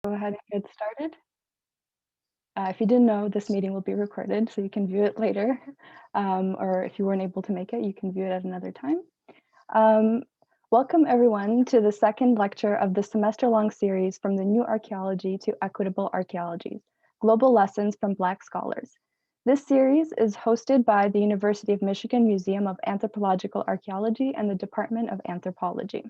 Go ahead and get started. If you didn't know, this meeting will be recorded, so you can view it later. Or if you weren't able to make it, you can view it at another time. Welcome everyone to the second lecture of the semester-long series From the New Archaeology to Equitable Archaeologies, Global Lessons from Black Scholars. This series is hosted by the University of Michigan Museum of Anthropological Archaeology and the Department of Anthropology.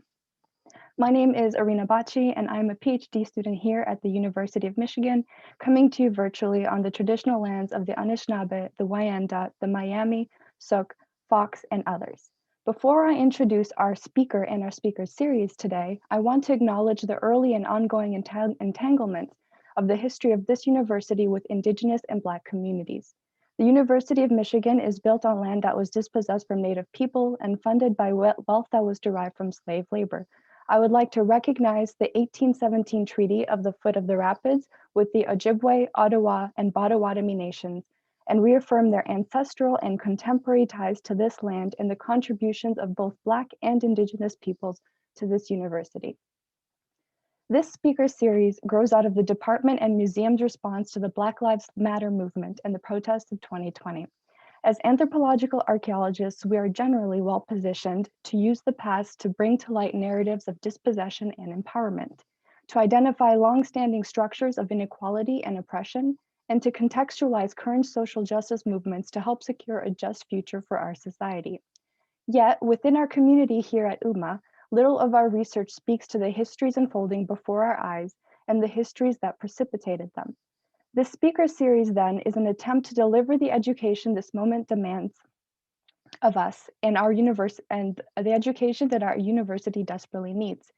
My name is Arina Bachi, and I'm a PhD student here at the University of Michigan, coming to you virtually on the traditional lands of the Anishinaabe, the Wyandot, the Miami, Sook, Fox, and others. Before I introduce our speaker and our speaker series today, I want to acknowledge the early and ongoing entanglements of the history of this university with Indigenous and Black communities. The University of Michigan is built on land that was dispossessed from Native people and funded by wealth that was derived from slave labor. I would like to recognize the 1817 Treaty of the Foot of the Rapids with the Ojibwe, Ottawa, and Potawatomi nations, and reaffirm their ancestral and contemporary ties to this land and the contributions of both Black and Indigenous peoples to this university. This speaker series grows out of the department and museum's response to the Black Lives Matter movement and the protests of 2020. As anthropological archaeologists, we are generally well positioned to use the past to bring to light narratives of dispossession and empowerment, to identify long-standing structures of inequality and oppression, and to contextualize current social justice movements to help secure a just future for our society. Yet, within our community here at UMA, little of our research speaks to the histories unfolding before our eyes and the histories that precipitated them. This speaker series then is an attempt to deliver the education this moment demands of us and the education that our university desperately needs.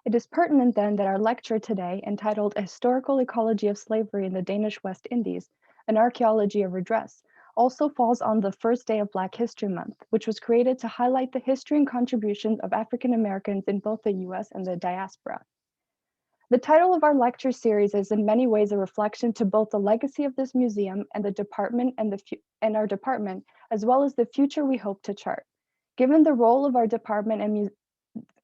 It is pertinent then that our lecture today, entitled A Historical Ecology of Slavery in the Danish West Indies, an Archaeology of Redress, also falls on the first day of Black History Month, which was created to highlight the history and contributions of African Americans in both the US and the diaspora. The title of our lecture series is in many ways a reflection to both the legacy of this museum and the department and our department, as well as the future we hope to chart. Given the role of our department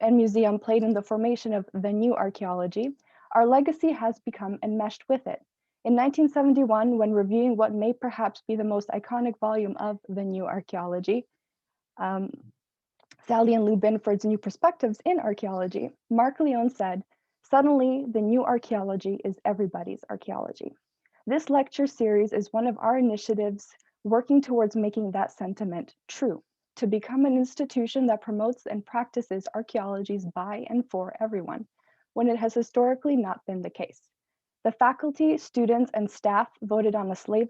and museum played in the formation of the new archaeology, our legacy has become enmeshed with it. In 1971, when reviewing what may perhaps be the most iconic volume of the new archaeology, Sally and Lou Binford's New Perspectives in Archaeology, Mark Leone said, "Suddenly, the new archaeology is everybody's archaeology." This lecture series is one of our initiatives working towards making that sentiment true, to become an institution that promotes and practices archaeologies by and for everyone, when it has historically not been the case. The faculty, students, and staff voted on a slate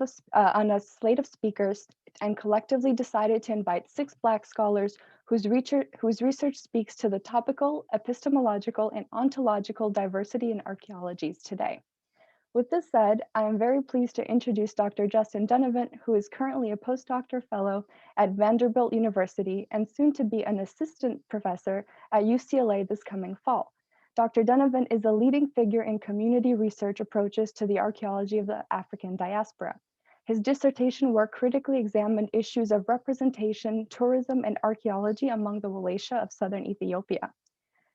of speakers and collectively decided to invite 6 Black scholars whose research speaks to the topical, epistemological, and ontological diversity in archaeologies today. With this said, I am very pleased to introduce Dr. Justin Dunnavant, who is currently a postdoctoral fellow at Vanderbilt University and soon to be an assistant professor at UCLA this coming fall. Dr. Dunnavant is a leading figure in community research approaches to the archaeology of the African diaspora. His dissertation work critically examined issues of representation, tourism, and archaeology among the Wallachia of southern Ethiopia.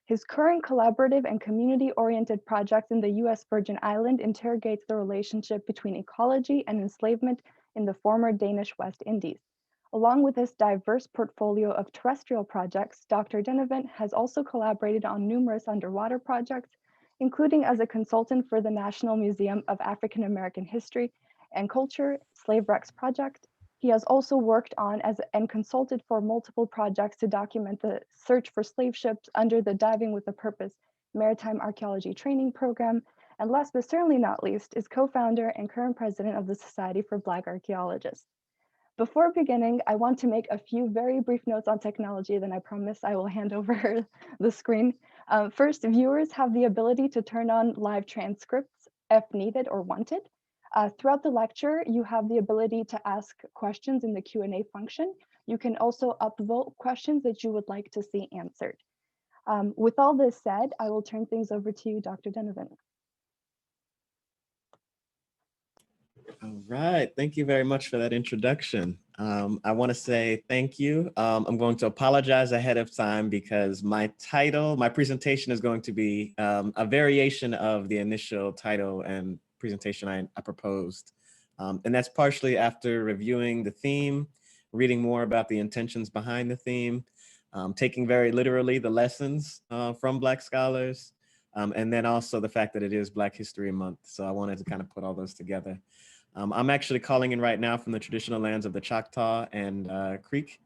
His current collaborative and community-oriented project in the US Virgin Islands interrogates the relationship between ecology and enslavement in the former Danish West Indies. Along with his diverse portfolio of terrestrial projects, Dr. Dunnavant has also collaborated on numerous underwater projects, including as a consultant for the National Museum of African American History and Culture Slave Wrecks Project. He has also worked on and consulted for multiple projects to document the search for slave ships under the Diving with a Purpose Maritime Archaeology Training Program, and last but certainly not least, is co-founder and current president of the Society for Black Archaeologists. Before beginning, I want to make a few very brief notes on technology, then I promise I will hand over the screen. First, viewers have the ability to turn on live transcripts if needed or wanted. Throughout the lecture, you have the ability to ask questions in the Q&A function. You can also upvote questions that you would like to see answered. With all this said, I will turn things over to you, Dr. Dunnavant. All right, thank you very much for that introduction. I want to say thank you. I'm going to apologize ahead of time because my presentation is going to be a variation of the initial title and presentation I proposed. And that's partially after reviewing the theme, reading more about the intentions behind the theme, taking very literally the lessons from Black scholars, and then also the fact that it is Black History Month. So I wanted to kind of put all those together. I'm actually calling in right now from the traditional lands of the Choctaw and Creek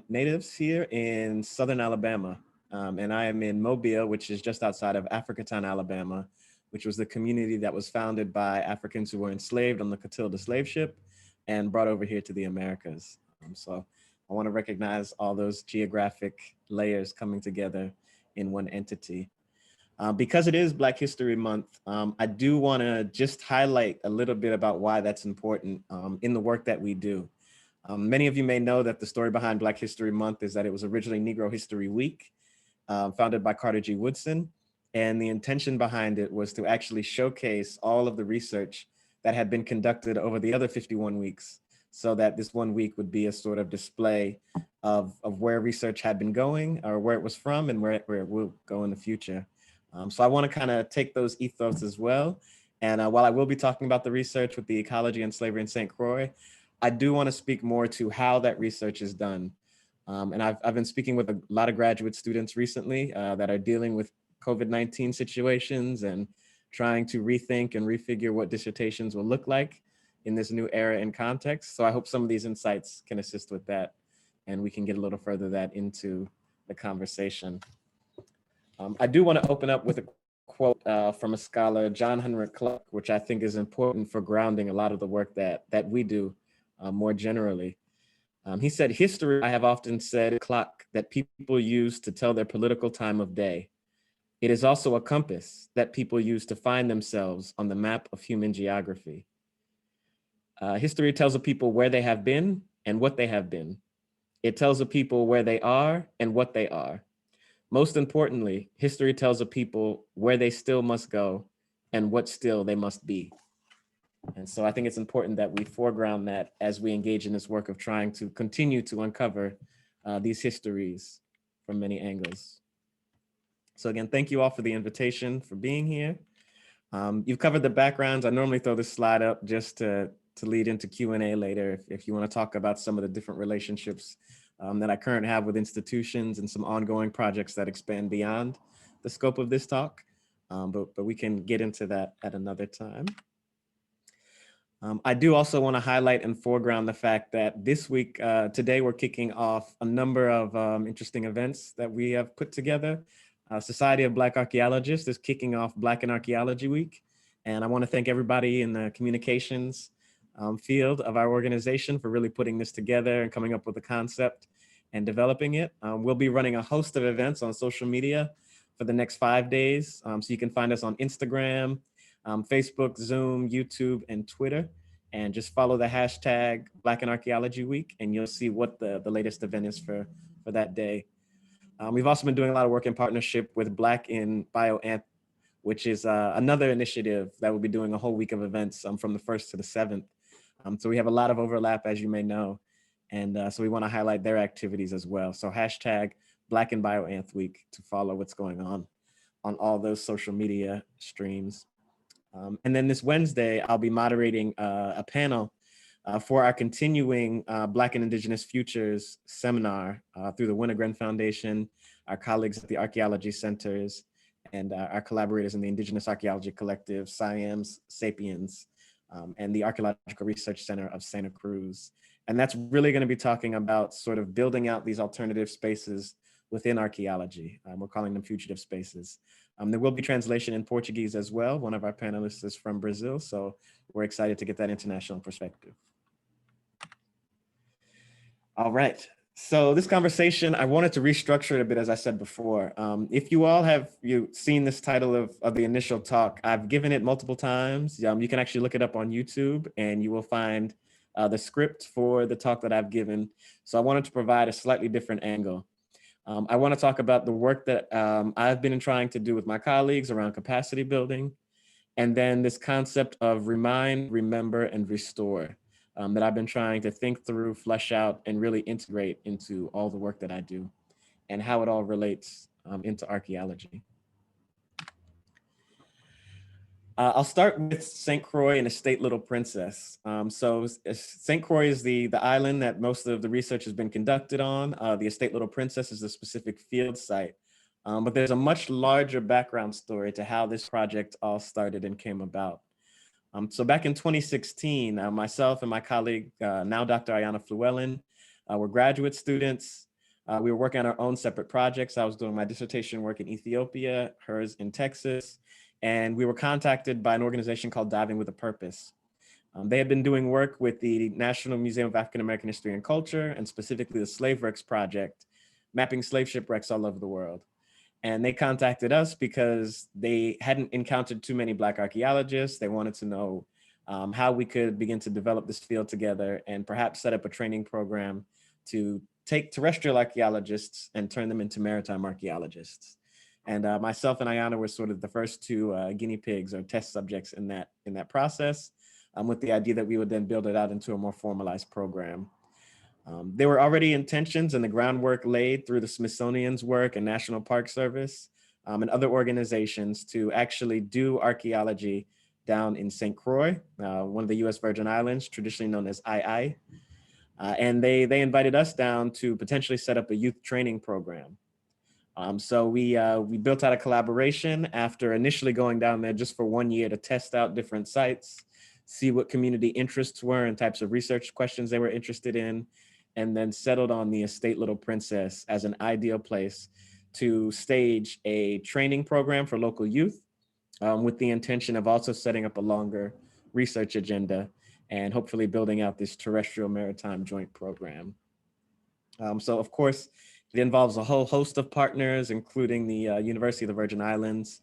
natives here in Southern Alabama. And I am in Mobile, which is just outside of Africatown, Alabama, which was the community that was founded by Africans who were enslaved on the Catilda slave ship and brought over here to the Americas. So I want to recognize all those geographic layers coming together in one entity. Because it is Black History Month, I do want to just highlight a little bit about why that's important in the work that we do. Many of you may know that the story behind Black History Month is that it was originally Negro History Week, founded by Carter G. Woodson. And the intention behind it was to actually showcase all of the research that had been conducted over the other 51 weeks, so that this one week would be a sort of display of where research had been going, or where it was from, and where it will go in the future. So I want to kind of take those ethos as well. And while I will be talking about the research with the Ecology and Slavery in St. Croix, I do want to speak more to how that research is done. And I've been speaking with a lot of graduate students recently that are dealing with COVID-19 situations and trying to rethink and refigure what dissertations will look like in this new era and context. So I hope some of these insights can assist with that, and we can get a little further that into the conversation. I do want to open up with a quote from a scholar, John Henrik Clark, which I think is important for grounding a lot of the work that we do more generally. He said, "History, I have often said, is a clock that people use to tell their political time of day. It is also a compass that people use to find themselves on the map of human geography. History tells the people where they have been and what they have been. It tells the people where they are and what they are. Most importantly, history tells the people where they still must go and what still they must be." And so I think it's important that we foreground that as we engage in this work of trying to continue to uncover these histories from many angles. So again, thank you all for the invitation, for being here. You've covered the backgrounds. I normally throw this slide up just to lead into Q&A later if you want to talk about some of the different relationships that I currently have with institutions and some ongoing projects that expand beyond the scope of this talk. But we can get into that at another time. I do also want to highlight and foreground the fact that this week, today, we're kicking off a number of interesting events that we have put together. Society of Black Archaeologists is kicking off Black in Archaeology Week. And I want to thank everybody in the communications field of our organization for really putting this together and coming up with the concept and developing it. We'll be running a host of events on social media for the next 5 days. So you can find us on Instagram, Facebook, Zoom, YouTube, and Twitter. And just follow the hashtag Black in Archaeology Week, and you'll see what the latest event is for that day. We've also been doing a lot of work in partnership with Black in BioAnth, which is another initiative that will be doing a whole week of events from the 1st to the 7th. So we have a lot of overlap, as you may know. And so we want to highlight their activities as well. So hashtag Black in BioAnth Week to follow what's going on all those social media streams. And then this Wednesday, I'll be moderating a panel for our continuing Black and Indigenous Futures seminar through the Winogrand Foundation, our colleagues at the Archaeology Centers, and our collaborators in the Indigenous Archaeology Collective, SciAMS, Sapiens, and the Archaeological Research Center of Santa Cruz. And that's really going to be talking about sort of building out these alternative spaces within archaeology. We're calling them fugitive spaces. There will be translation in Portuguese as well. One of our panelists is from Brazil, so we're excited to get that international perspective. All right, so this conversation, I wanted to restructure it a bit, as I said before. If you all have seen this title of the initial talk, I've given it multiple times. You can actually look it up on YouTube and you will find the script for the talk that I've given. So I wanted to provide a slightly different angle. I want to talk about the work that I've been trying to do with my colleagues around capacity building, and then this concept of remind, remember, and restore, that I've been trying to think through, flesh out, and really integrate into all the work that I do and how it all relates into archaeology. I'll start with St. Croix and Estate Little Princess. So St. Croix is the island that most of the research has been conducted on. The Estate Little Princess is a specific field site. But there's a much larger background story to how this project all started and came about. So back in 2016, myself and my colleague, now Dr. Ayana Flewellen, were graduate students. We were working on our own separate projects. I was doing my dissertation work in Ethiopia, hers in Texas. And we were contacted by an organization called Diving with a Purpose. They had been doing work with the National Museum of African American History and Culture, and specifically the Slave Wrecks Project, mapping slave shipwrecks all over the world. And they contacted us because they hadn't encountered too many Black archaeologists. They wanted to know how we could begin to develop this field together and perhaps set up a training program to take terrestrial archaeologists and turn them into maritime archaeologists. And myself and Ayana were sort of the first two guinea pigs or test subjects in that process, with the idea that we would then build it out into a more formalized program. There were already intentions and the groundwork laid through the Smithsonian's work and National Park Service and other organizations to actually do archaeology down in St. Croix, one of the US Virgin Islands, traditionally known as II. And they invited us down to potentially set up a youth training program. So we built out a collaboration after initially going down there just for 1 year to test out different sites, see what community interests were and types of research questions they were interested in, and then settled on the Estate Little Princess as an ideal place to stage a training program for local youth with the intention of also setting up a longer research agenda and hopefully building out this terrestrial maritime joint program. So of course, it involves a whole host of partners, including the University of the Virgin Islands,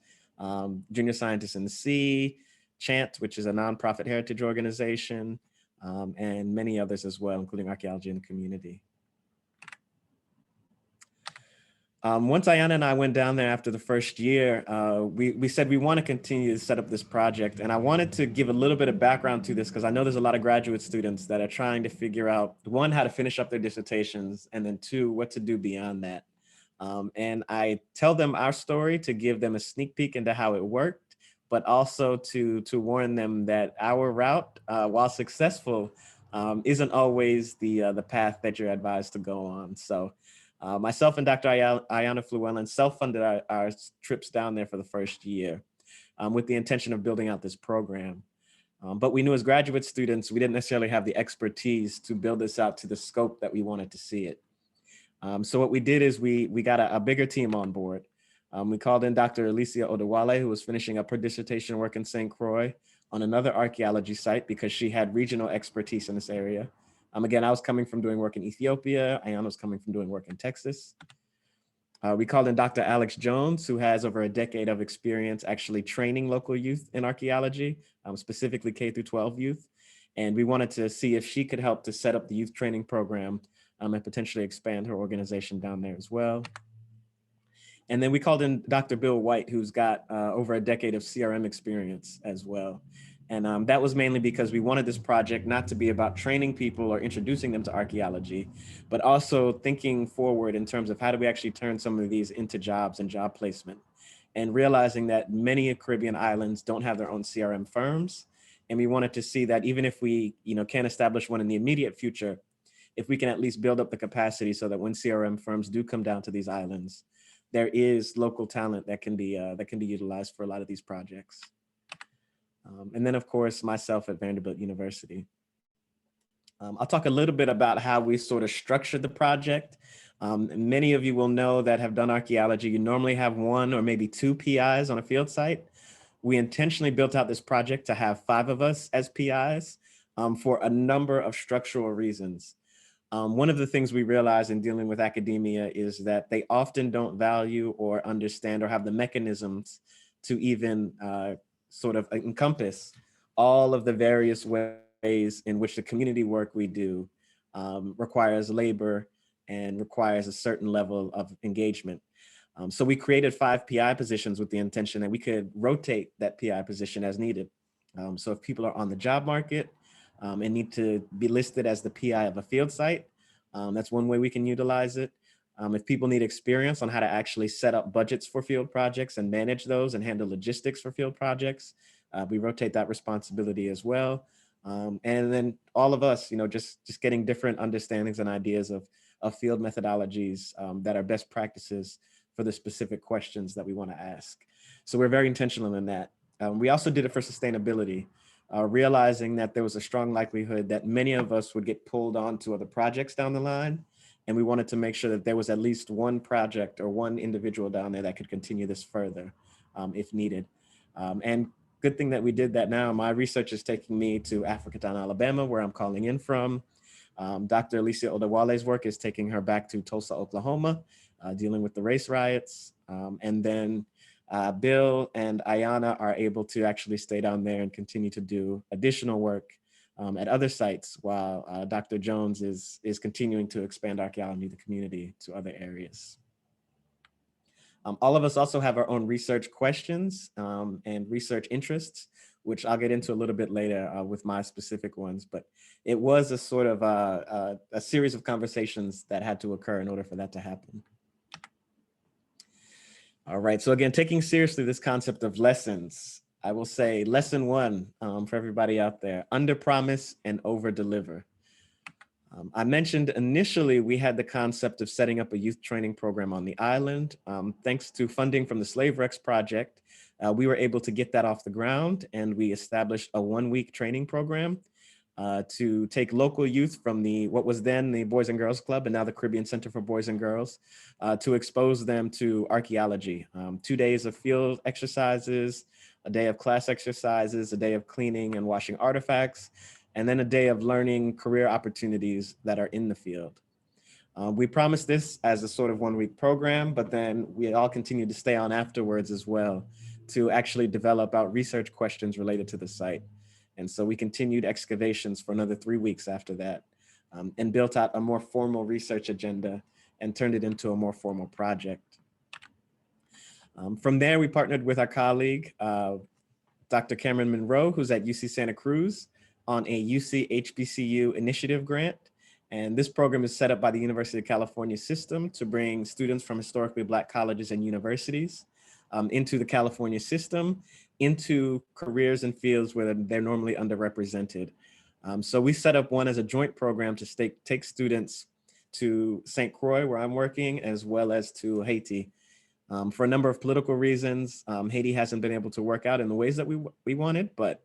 Junior Scientists in the Sea, CHANT, which is a nonprofit heritage organization, and many others as well, including Archaeology in the Community. Once Ayana and I went down there after the first year, we said we want to continue to set up this project. And I wanted to give a little bit of background to this because I know there's a lot of graduate students that are trying to figure out, one, how to finish up their dissertations, and then two, what to do beyond that. And I tell them our story to give them a sneak peek into how it worked, but also to warn them that our route, while successful, isn't always the path that you're advised to go on. So myself and Dr. Ayana Flewellen self-funded our trips down there for the first year with the intention of building out this program. But we knew as graduate students, we didn't necessarily have the expertise to build this out to the scope that we wanted to see it. So what we did is we got a bigger team on board. We called in Dr. Alicia Odewale, who was finishing up her dissertation work in St. Croix on another archaeology site because she had regional expertise in this area. Again, I was coming from doing work in Ethiopia. Ayana was coming from doing work in Texas. We called in Dr. Alex Jones, who has over a decade of experience actually training local youth in archaeology, specifically K through 12 youth. And we wanted to see if she could help to set up the youth training program and potentially expand her organization down there as well. And then we called in Dr. Bill White, who's got over a decade of CRM experience as well. And that was mainly because we wanted this project not to be about training people or introducing them to archaeology, but also thinking forward in terms of how do we actually turn some of these into jobs and job placement, and realizing that many Caribbean islands don't have their own CRM firms. And we wanted to see that even if we can't establish one in the immediate future, if we can at least build up the capacity so that when CRM firms do come down to these islands, there is local talent that can be utilized for a lot of these projects. And then, of course, myself at Vanderbilt University. I'll talk a little bit about how we sort of structured the project. Many of you will know that have done archaeology, you normally have one or maybe two PIs on a field site. We intentionally built out this project to have 5 of us as PIs for a number of structural reasons. One of the things we realize in dealing with academia is that they often don't value or understand or have the mechanisms to even sort of encompass all of the various ways in which the community work we do requires labor and requires a certain level of engagement. So we created 5 PI positions with the intention that we could rotate that PI position as needed. So if people are on the job market, and need to be listed as the PI of a field site. That's one way we can utilize it. If people need experience on how to actually set up budgets for field projects and manage those and handle logistics for field projects, we rotate that responsibility as well. And then all of us, just getting different understandings and ideas of field methodologies that are best practices for the specific questions that we want to ask. So we're very intentional in that. We also did it for sustainability, realizing that there was a strong likelihood that many of us would get pulled onto other projects down the line. And we wanted to make sure that there was at least one project or one individual down there that could continue this further if needed. And good thing that we did that now. My research is taking me to Africatown, Alabama, where I'm calling in from. Dr. Alicia Odewale's work is taking her back to Tulsa, Oklahoma, dealing with the race riots. And then Bill and Ayana are able to actually stay down there and continue to do additional work at other sites, while Dr. Jones is continuing to expand archaeology, the community, to other areas. All of us also have our own research questions and research interests, which I'll get into a little bit later with my specific ones, but it was a sort of a series of conversations that had to occur in order for that to happen. All right, so again, taking seriously this concept of lessons, I will say lesson one for everybody out there: under promise and over deliver. I mentioned initially we had the concept of setting up a youth training program on the island. Thanks to funding from the Slave Rex Project, we were able to get that off the ground, and we established a 1-week training program to take local youth from what was then the Boys and Girls Club and now the Caribbean Center for Boys and Girls to expose them to archaeology. 2 days of field exercises, a day of class exercises, a day of cleaning and washing artifacts, and then a day of learning career opportunities that are in the field. We promised this as a sort of 1-week program, but then we all continued to stay on afterwards as well to actually develop out research questions related to the site. And so we continued excavations for another 3 weeks after that and built out a more formal research agenda and turned it into a more formal project. From there, we partnered with our colleague, Dr. Cameron Monroe, who's at UC Santa Cruz, on a UC HBCU initiative grant. And this program is set up by the University of California system to bring students from historically Black colleges and universities into the California system, into careers and fields where they're normally underrepresented. So we set up one as a joint program to take students to St. Croix, where I'm working, as well as to Haiti. For a number of political reasons, Haiti hasn't been able to work out in the ways that we wanted, but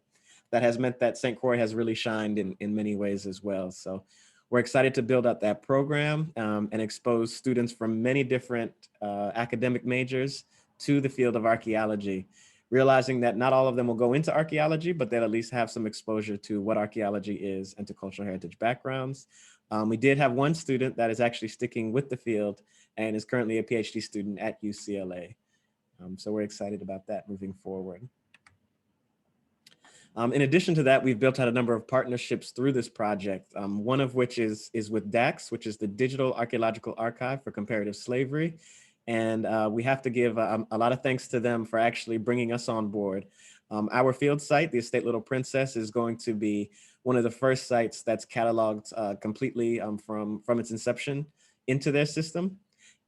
that has meant that St. Croix has really shined in many ways as well. So we're excited to build out that program and expose students from many different academic majors to the field of archaeology, realizing that not all of them will go into archaeology, but they'll at least have some exposure to what archaeology is and to cultural heritage backgrounds. We did have one student that is actually sticking with the field and is currently a PhD student at UCLA. So we're excited about that moving forward. In addition to that, we've built out a number of partnerships through this project, one of which is with DAX, which is the Digital Archaeological Archive for Comparative Slavery. And we have to give a lot of thanks to them for actually bringing us on board. Our field site, the Estate Little Princess, is going to be one of the first sites that's cataloged completely from its inception into their system.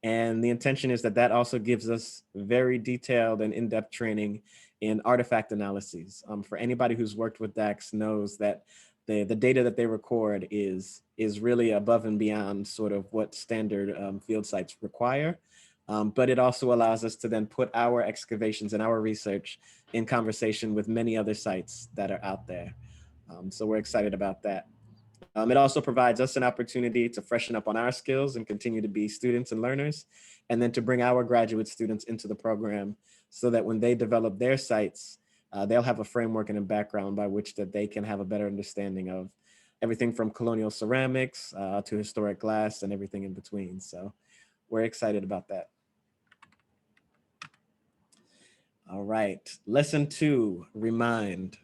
And the intention is that also gives us very detailed and in-depth training in artifact analyses. For anybody who's worked with DAX knows that the data that they record is really above and beyond sort of what standard field sites require. But it also allows us to then put our excavations and our research in conversation with many other sites that are out there. So we're excited about that. It also provides us an opportunity to freshen up on our skills and continue to be students and learners, and then to bring our graduate students into the program so that when they develop their sites, they'll have a framework and a background by which that they can have a better understanding of everything from colonial ceramics to historic glass and everything in between. So we're excited about that. All right, lesson 2, remind.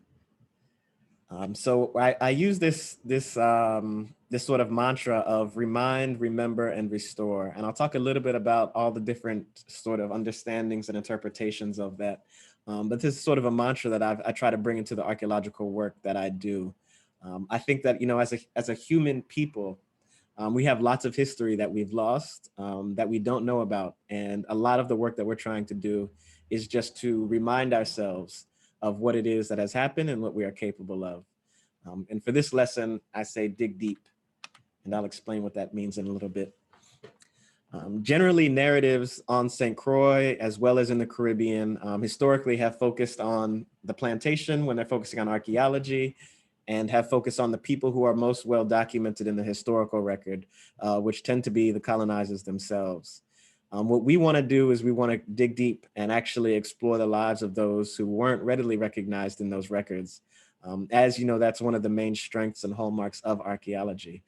So I use this sort of mantra of remind, remember, and restore. And I'll talk a little bit about all the different sort of understandings and interpretations of that. But this is sort of a mantra that I try to bring into the archaeological work that I do. I think that, as a human people, we have lots of history that we've lost, that we don't know about. And a lot of the work that we're trying to do is just to remind ourselves of what it is that has happened and what we are capable of. And for this lesson, I say dig deep, and I'll explain what that means in a little bit. Generally, narratives on St. Croix, as well as in the Caribbean, historically have focused on the plantation when they're focusing on archaeology, and have focused on the people who are most well documented in the historical record, which tend to be the colonizers themselves. What we want to do is we want to dig deep and actually explore the lives of those who weren't readily recognized in those records. As you know, that's one of the main strengths and hallmarks of archaeology.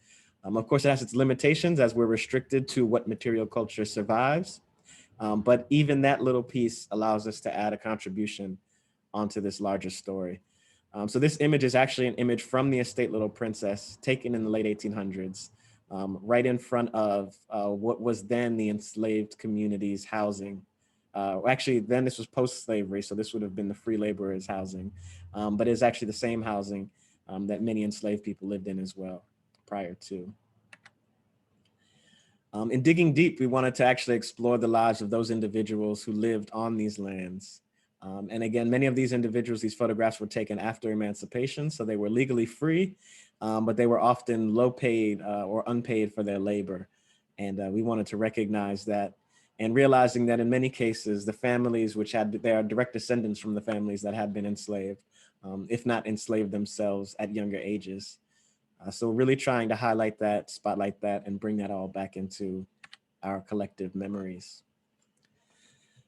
Of course, it has its limitations as we're restricted to what material culture survives. But even that little piece allows us to add a contribution onto this larger story. So this image is actually an image from the estate Little Princess taken in the late 1800s, right in front of what was then the enslaved community's housing. Actually, then this was post-slavery, so this would have been the free laborers' housing, but it's actually the same housing that many enslaved people lived in as well prior to. In digging deep, we wanted to actually explore the lives of those individuals who lived on these lands. And again, many of these individuals, these photographs were taken after emancipation, so they were legally free, but they were often low paid or unpaid for their labor. And we wanted to recognize that, and realizing that in many cases, the families which they are direct descendants from the families that had been enslaved, if not enslaved themselves at younger ages. So really trying to highlight that, spotlight that, and bring that all back into our collective memories.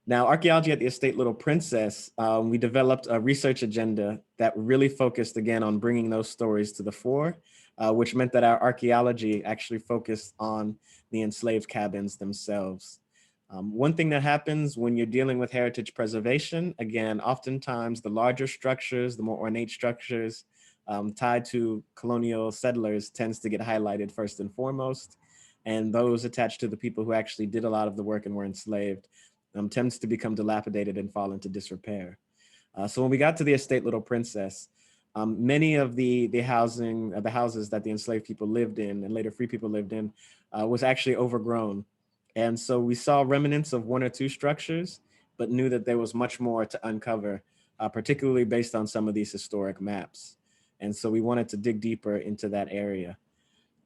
Now, archaeology at the estate Little Princess, we developed a research agenda that really focused again on bringing those stories to the fore, which meant that our archaeology actually focused on the enslaved cabins themselves. One thing that happens when you're dealing with heritage preservation, again, oftentimes the larger structures, the more ornate structures, tied to colonial settlers tends to get highlighted first and foremost. And those attached to the people who actually did a lot of the work and were enslaved tends to become dilapidated and fall into disrepair. So when we got to the estate Little Princess, many of the houses that the enslaved people lived in and later free people lived in was actually overgrown. And so we saw remnants of one or two structures, but knew that there was much more to uncover, particularly based on some of these historic maps. And so we wanted to dig deeper into that area.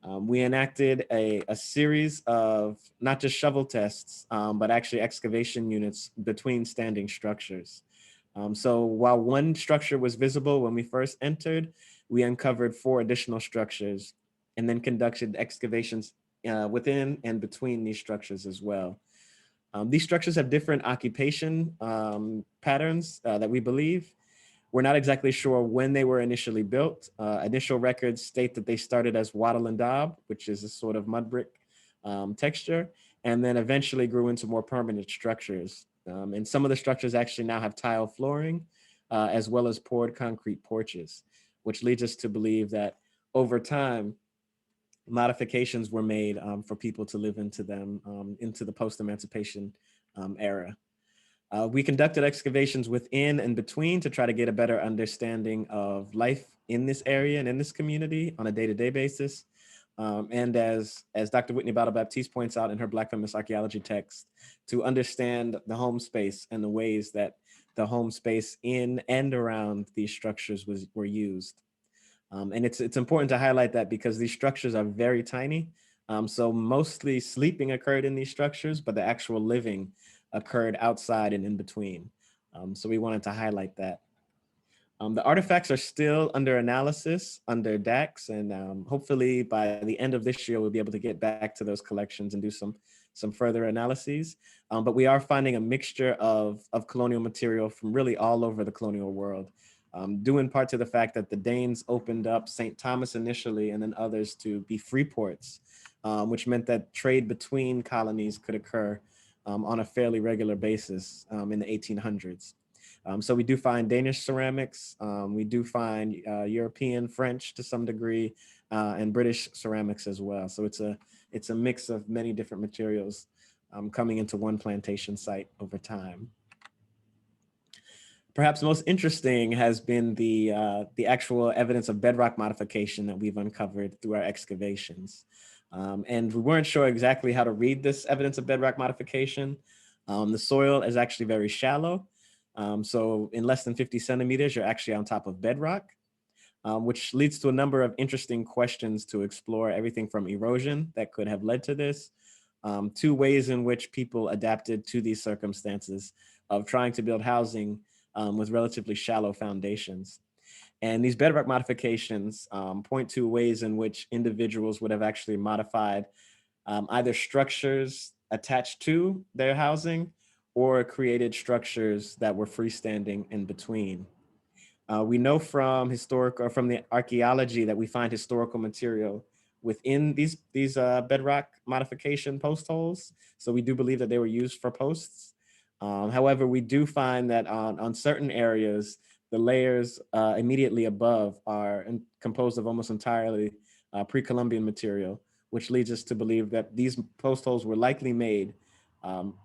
We enacted a series of not just shovel tests, but actually excavation units between standing structures. So while one structure was visible when we first entered, we uncovered 4 additional structures and then conducted excavations within and between these structures as well. These structures have different occupation patterns that we believe. We're not exactly sure when they were initially built. Initial records state that they started as wattle and daub, which is a sort of mud brick texture, and then eventually grew into more permanent structures. And some of the structures actually now have tile flooring, as well as poured concrete porches, which leads us to believe that over time, modifications were made for people to live into them, into the post-emancipation era. We conducted excavations within and between to try to get a better understanding of life in this area and in this community on a day-to-day basis. And as Dr. Whitney Battle-Baptiste points out in her Black Feminist Archaeology text, to understand the home space and the ways that the home space in and around these structures were used. And it's important to highlight that because these structures are very tiny. So mostly sleeping occurred in these structures, but the actual living occurred outside and in between. So we wanted to highlight that. The artifacts are still under analysis under DAX, and hopefully by the end of this year, we'll be able to get back to those collections and do some further analyses. But we are finding a mixture of colonial material from really all over the colonial world, due in part to the fact that the Danes opened up St. Thomas initially and then others to be free ports, which meant that trade between colonies could occur on a fairly regular basis in the 1800s. So we do find Danish ceramics, we do find European, French to some degree, and British ceramics as well. So it's a mix of many different materials coming into one plantation site over time. Perhaps most interesting has been the actual evidence of bedrock modification that we've uncovered through our excavations. And we weren't sure exactly how to read this evidence of bedrock modification. The soil is actually very shallow. So in less than 50 centimeters, you're actually on top of bedrock, which leads to a number of interesting questions to explore, everything from erosion that could have led to this, to ways in which people adapted to these circumstances of trying to build housing with relatively shallow foundations. And these bedrock modifications point to ways in which individuals would have actually modified either structures attached to their housing or created structures that were freestanding in between. We know from from the archaeology that we find historical material within these bedrock modification post holes. So we do believe that they were used for posts. However, we do find that on certain areas, the layers immediately above are composed of almost entirely pre-Columbian material, which leads us to believe that these post holes were likely made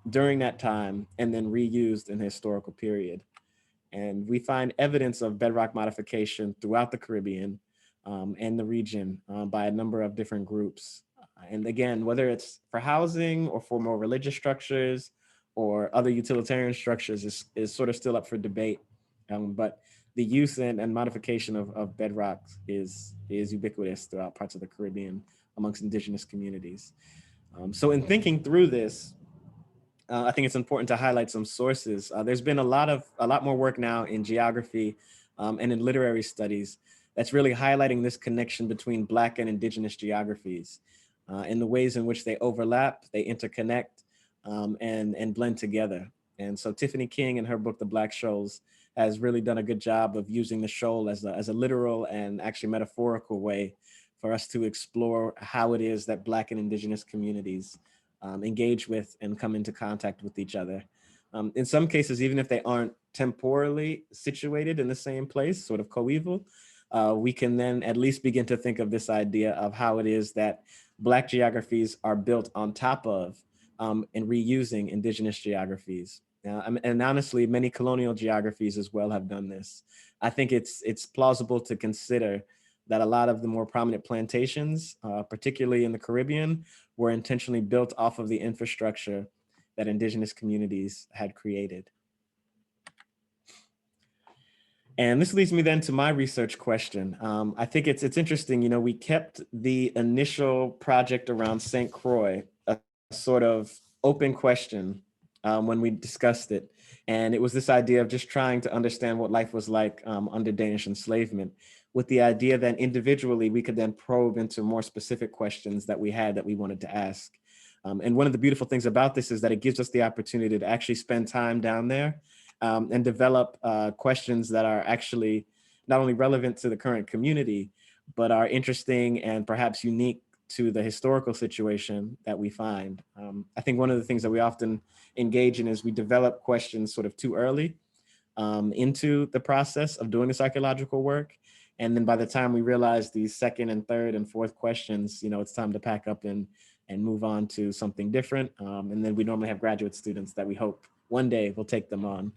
during that time and then reused in the historical period. And we find evidence of bedrock modification throughout the Caribbean and the region by a number of different groups. And again, whether it's for housing or for more religious structures or other utilitarian structures is sort of still up for debate. But the use and modification of bedrock is ubiquitous throughout parts of the Caribbean amongst indigenous communities. So in thinking through this, I think it's important to highlight some sources. There's been a lot more work now in geography and in literary studies that's really highlighting this connection between Black and Indigenous geographies and the ways in which they overlap, they interconnect, and blend together. And so Tiffany King in her book, The Black Shoals, has really done a good job of using the shoal as a literal and actually metaphorical way for us to explore how it is that Black and Indigenous communities engage with and come into contact with each other. In some cases, even if they aren't temporally situated in the same place, sort of coeval, we can then at least begin to think of this idea of how it is that Black geographies are built on top of and reusing Indigenous geographies. And honestly, many colonial geographies as well have done this. I think it's plausible to consider that a lot of the more prominent plantations, particularly in the Caribbean, were intentionally built off of the infrastructure that Indigenous communities had created. And this leads me then to my research question. I think it's interesting, we kept the initial project around St. Croix a sort of open question when we discussed it. And it was this idea of just trying to understand what life was like under Danish enslavement, with the idea that individually we could then probe into more specific questions that we wanted to ask. And one of the beautiful things about this is that it gives us the opportunity to actually spend time down there and develop questions that are actually not only relevant to the current community, but are interesting and perhaps unique to the historical situation that we find. I think one of the things that we often engage in is we develop questions sort of too early into the process of doing this archaeological work. And then by the time we realize these second and third and fourth questions, it's time to pack up and move on to something different. And then we normally have graduate students that we hope one day will take them on.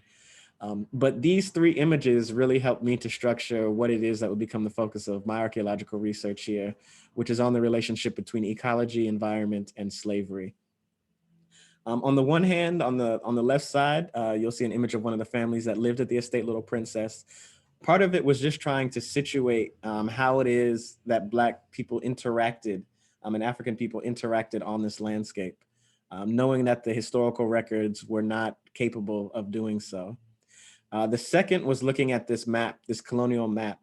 But these three images really helped me to structure what it is that will become the focus of my archaeological research here, which is on the relationship between ecology, environment, and slavery. On the one hand, on the left side, you'll see an image of one of the families that lived at the estate Little Princess. Part of it was just trying to situate how it is that Black people interacted and African people interacted on this landscape, knowing that the historical records were not capable of doing so. The second was looking at this map, this colonial map.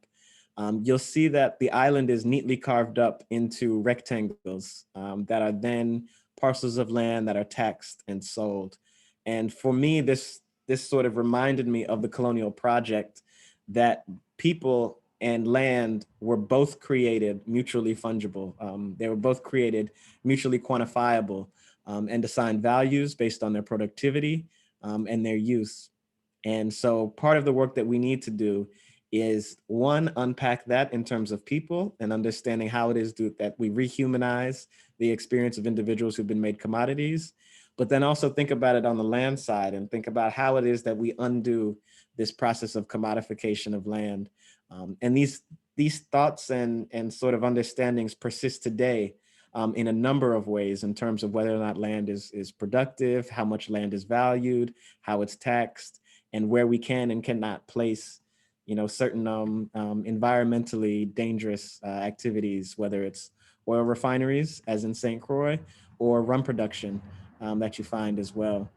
You'll see that the island is neatly carved up into rectangles that are then parcels of land that are taxed and sold. And for me, this sort of reminded me of the colonial project, that people and land were both created mutually fungible. They were both created mutually quantifiable and assigned values based on their productivity and their use. And so part of the work that we need to do is, one, unpack that in terms of people and understanding how it is that we rehumanize the experience of individuals who've been made commodities, but then also think about it on the land side and think about how it is that we undo this process of commodification of land. And these thoughts and sort of understandings persist today in a number of ways in terms of whether or not land is productive, how much land is valued, how it's taxed, and where we can and cannot place, certain environmentally dangerous activities, whether it's oil refineries, as in St. Croix, or rum production that you find as well.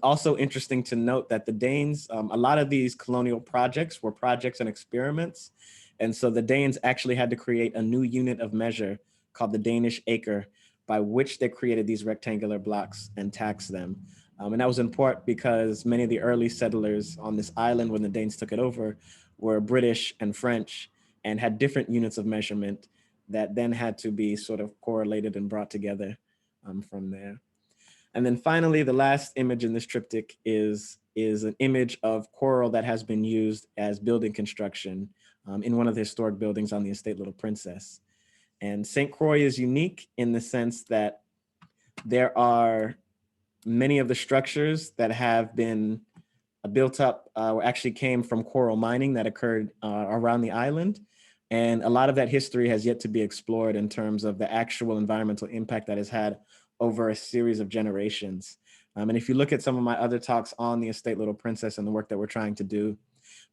Also interesting to note that the Danes, a lot of these colonial projects were projects and experiments. And so the Danes actually had to create a new unit of measure called the Danish acre, by which they created these rectangular blocks and taxed them. And that was in part because many of the early settlers on this island when the Danes took it over were British and French and had different units of measurement that then had to be sort of correlated and brought together from there. And then finally, the last image in this triptych is an image of coral that has been used as building construction in one of the historic buildings on the estate Little Princess. And St. Croix is unique in the sense that there are many of the structures that have been built up actually came from coral mining that occurred around the island. And a lot of that history has yet to be explored in terms of the actual environmental impact that has had over a series of generations. And if you look at some of my other talks on the estate Little Princess and the work that we're trying to do,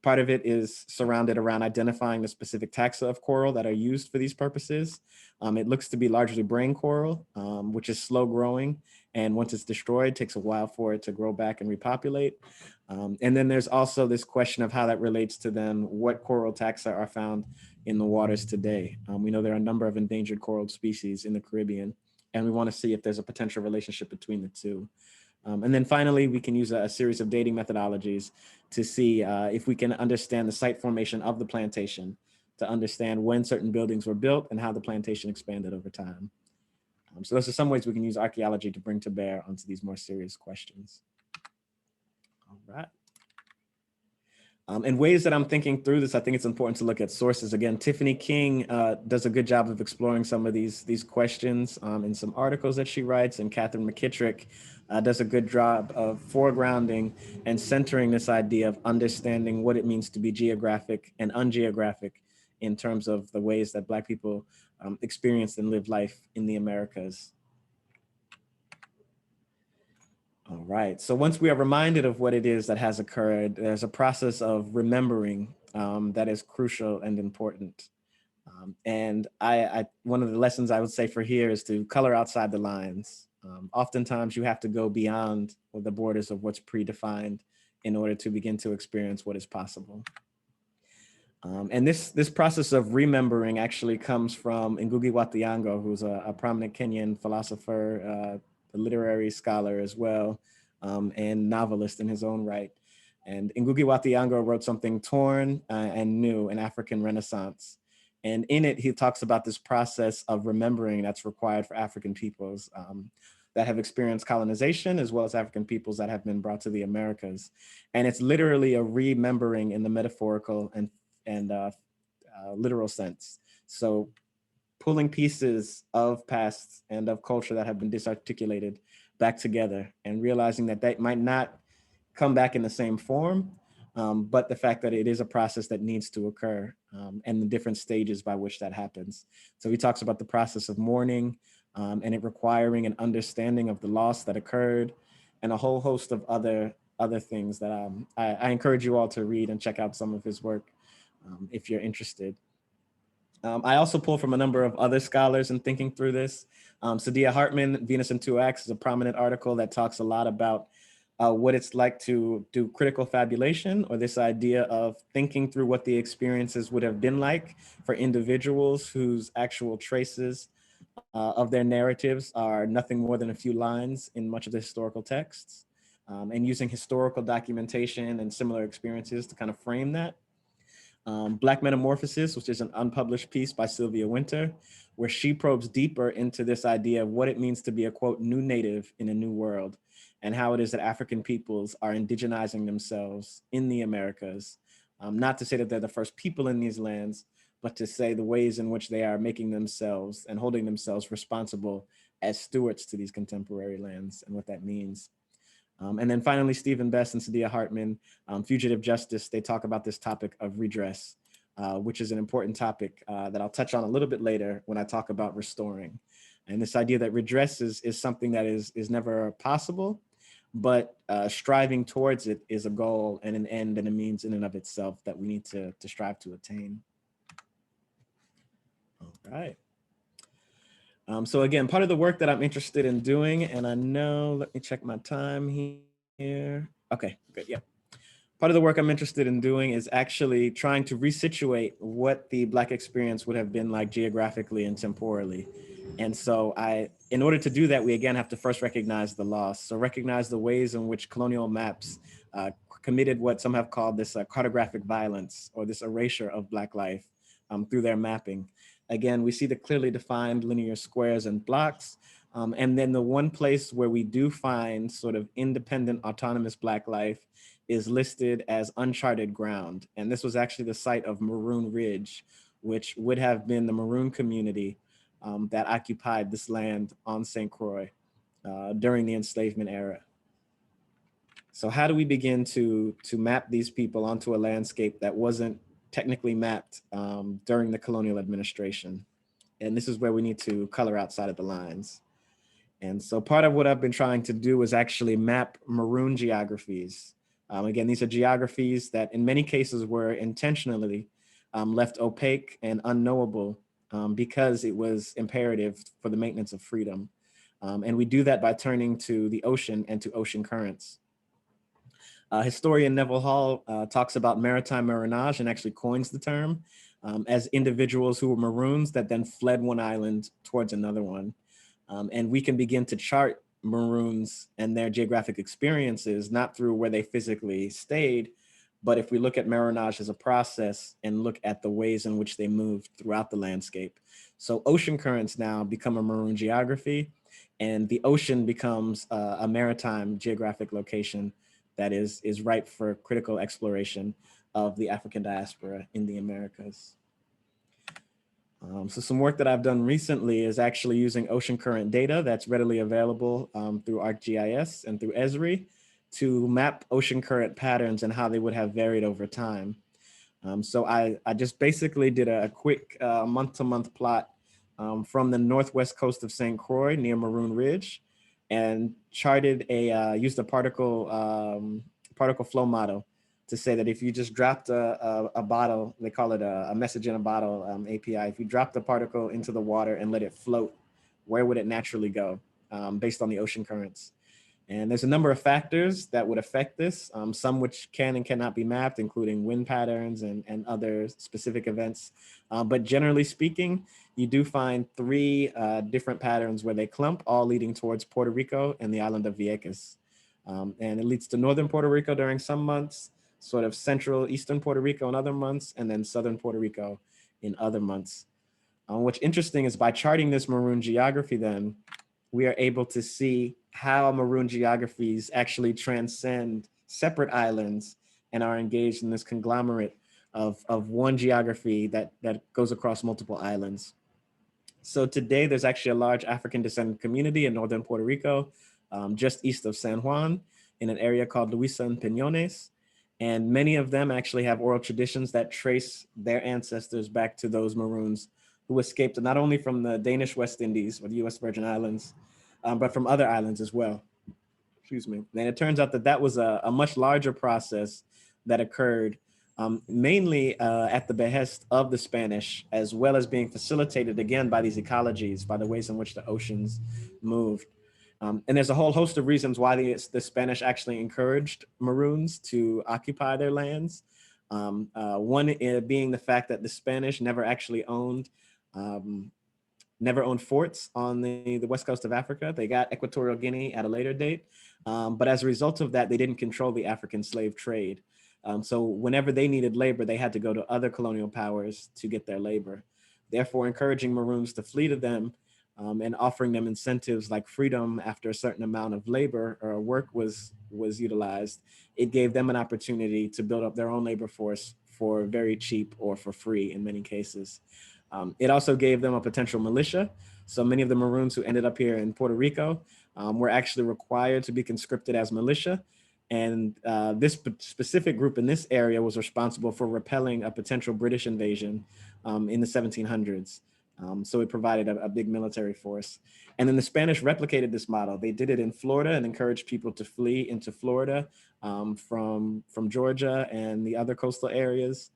part of it is surrounded around identifying the specific taxa of coral that are used for these purposes. It looks to be largely brain coral, which is slow growing. And once it's destroyed, it takes a while for it to grow back and repopulate. And then there's also this question of how that relates to then what coral taxa are found in the waters today. We know there are a number of endangered coral species in the Caribbean, and we want to see if there's a potential relationship between the two. And then finally, we can use a series of dating methodologies to see if we can understand the site formation of the plantation, to understand when certain buildings were built and how the plantation expanded over time. So those are some ways we can use archaeology to bring to bear onto these more serious questions. All right. And ways that I'm thinking through this, I think it's important to look at sources. Again, Tiffany King does a good job of exploring some of these questions in some articles that she writes, and Catherine McKittrick does a good job of foregrounding and centering this idea of understanding what it means to be geographic and ungeographic in terms of the ways that Black people experienced and lived life in the Americas. All right, so once we are reminded of what it is that has occurred, there's a process of remembering that is crucial and important. And one of the lessons I would say for here is to color outside the lines. Oftentimes you have to go beyond the borders of what's predefined in order to begin to experience what is possible. And this process of remembering actually comes from Ngugi wa Thiong'o, who's a prominent Kenyan philosopher, a literary scholar as well, and novelist in his own right. And Ngugi wa Thiong'o wrote something, Torn and New, an African Renaissance. And in it, he talks about this process of remembering that's required for African peoples that have experienced colonization, as well as African peoples that have been brought to the Americas. And it's literally a remembering in the metaphorical and literal sense. So pulling pieces of past and of culture that have been disarticulated back together and realizing that that might not come back in the same form, but the fact that it is a process that needs to occur and the different stages by which that happens. So he talks about the process of mourning and it requiring an understanding of the loss that occurred and a whole host of other things that I encourage you all to read and check out some of his work if you're interested. I also pull from a number of other scholars in thinking through this. Saidiya Hartman, Venus in Two Acts, is a prominent article that talks a lot about what it's like to do critical fabulation, or this idea of thinking through what the experiences would have been like for individuals whose actual traces of their narratives are nothing more than a few lines in much of the historical texts, and using historical documentation and similar experiences to kind of frame that. Black Metamorphosis, which is an unpublished piece by Sylvia Winter, where she probes deeper into this idea of what it means to be a, quote, new native in a new world, and how it is that African peoples are indigenizing themselves in the Americas. Not to say that they're the first people in these lands, but to say the ways in which they are making themselves and holding themselves responsible as stewards to these contemporary lands and what that means. And then finally, Stephen Best and Sadia Hartman, Fugitive Justice, they talk about this topic of redress, which is an important topic that I'll touch on a little bit later when I talk about restoring. And this idea that redress is something that is never possible, but striving towards it is a goal and an end and a means in and of itself that we need to strive to attain. All right. So again, part of the work that I'm interested in doing, and I know, let me check my time here. Okay, good, yeah. Part of the work I'm interested in doing is actually trying to resituate what the Black experience would have been like geographically and temporally. And so in order to do that, we again have to first recognize the loss. So recognize the ways in which colonial maps committed what some have called this cartographic violence, or this erasure of Black life through their mapping. Again, we see the clearly defined linear squares and blocks. And then the one place where we do find sort of independent, autonomous Black life is listed as uncharted ground. And this was actually the site of Maroon Ridge, which would have been the Maroon community that occupied this land on St. Croix during the enslavement era. So how do we begin to map these people onto a landscape that wasn't technically mapped during the colonial administration? And this is where we need to color outside of the lines. And so part of what I've been trying to do is actually map Maroon geographies. Again, these are geographies that in many cases were intentionally left opaque and unknowable because it was imperative for the maintenance of freedom. And we do that by turning to the ocean and to ocean currents. Historian Neville Hall talks about maritime maroonage and actually coins the term as individuals who were Maroons that then fled one island towards another one. And we can begin to chart Maroons and their geographic experiences, not through where they physically stayed, but if we look at maroonage as a process and look at the ways in which they moved throughout the landscape. So ocean currents now become a Maroon geography, and the ocean becomes a maritime geographic location that is ripe for critical exploration of the African diaspora in the Americas. So some work that I've done recently is actually using ocean current data that's readily available through ArcGIS and through Esri to map ocean current patterns and how they would have varied over time. So I just basically did a quick month-to-month plot from the northwest coast of St. Croix near Maroon Ridge, and charted used a particle flow model to say that if you just dropped a bottle, they call it a message in a bottle API, if you dropped the particle into the water and let it float, where would it naturally go based on the ocean currents? And there's a number of factors that would affect this, some which can and cannot be mapped, including wind patterns and other specific events. But generally speaking, you do find three different patterns where they clump, all leading towards Puerto Rico and the island of Vieques. And it leads to northern Puerto Rico during some months, sort of central eastern Puerto Rico in other months, and then southern Puerto Rico in other months. What's interesting is by charting this Maroon geography then, we are able to see how Maroon geographies actually transcend separate islands and are engaged in this conglomerate of one geography that goes across multiple islands. So today there's actually a large African descendant community in northern Puerto Rico, just east of San Juan, in an area called Luisa and Peñones. And many of them actually have oral traditions that trace their ancestors back to those Maroons who escaped not only from the Danish West Indies or the US Virgin Islands, but from other islands as well. Excuse me. And it turns out that that was a much larger process that occurred mainly at the behest of the Spanish, as well as being facilitated again by these ecologies, by the ways in which the oceans moved. And there's a whole host of reasons why the Spanish actually encouraged Maroons to occupy their lands. One being the fact that the Spanish never actually owned forts on the west coast of Africa. They got Equatorial Guinea at a later date. But as a result of that, they didn't control the African slave trade. So whenever they needed labor, they had to go to other colonial powers to get their labor. Therefore, encouraging Maroons to flee to them and offering them incentives like freedom after a certain amount of labor or work was utilized, it gave them an opportunity to build up their own labor force for very cheap or for free in many cases. It also gave them a potential militia. So many of the Maroons who ended up here in Puerto Rico were actually required to be conscripted as militia. And this specific group in this area was responsible for repelling a potential British invasion in the 1700s. So it provided a big military force. And then the Spanish replicated this model. They did it in Florida and encouraged people to flee into Florida from Georgia and the other coastal areas.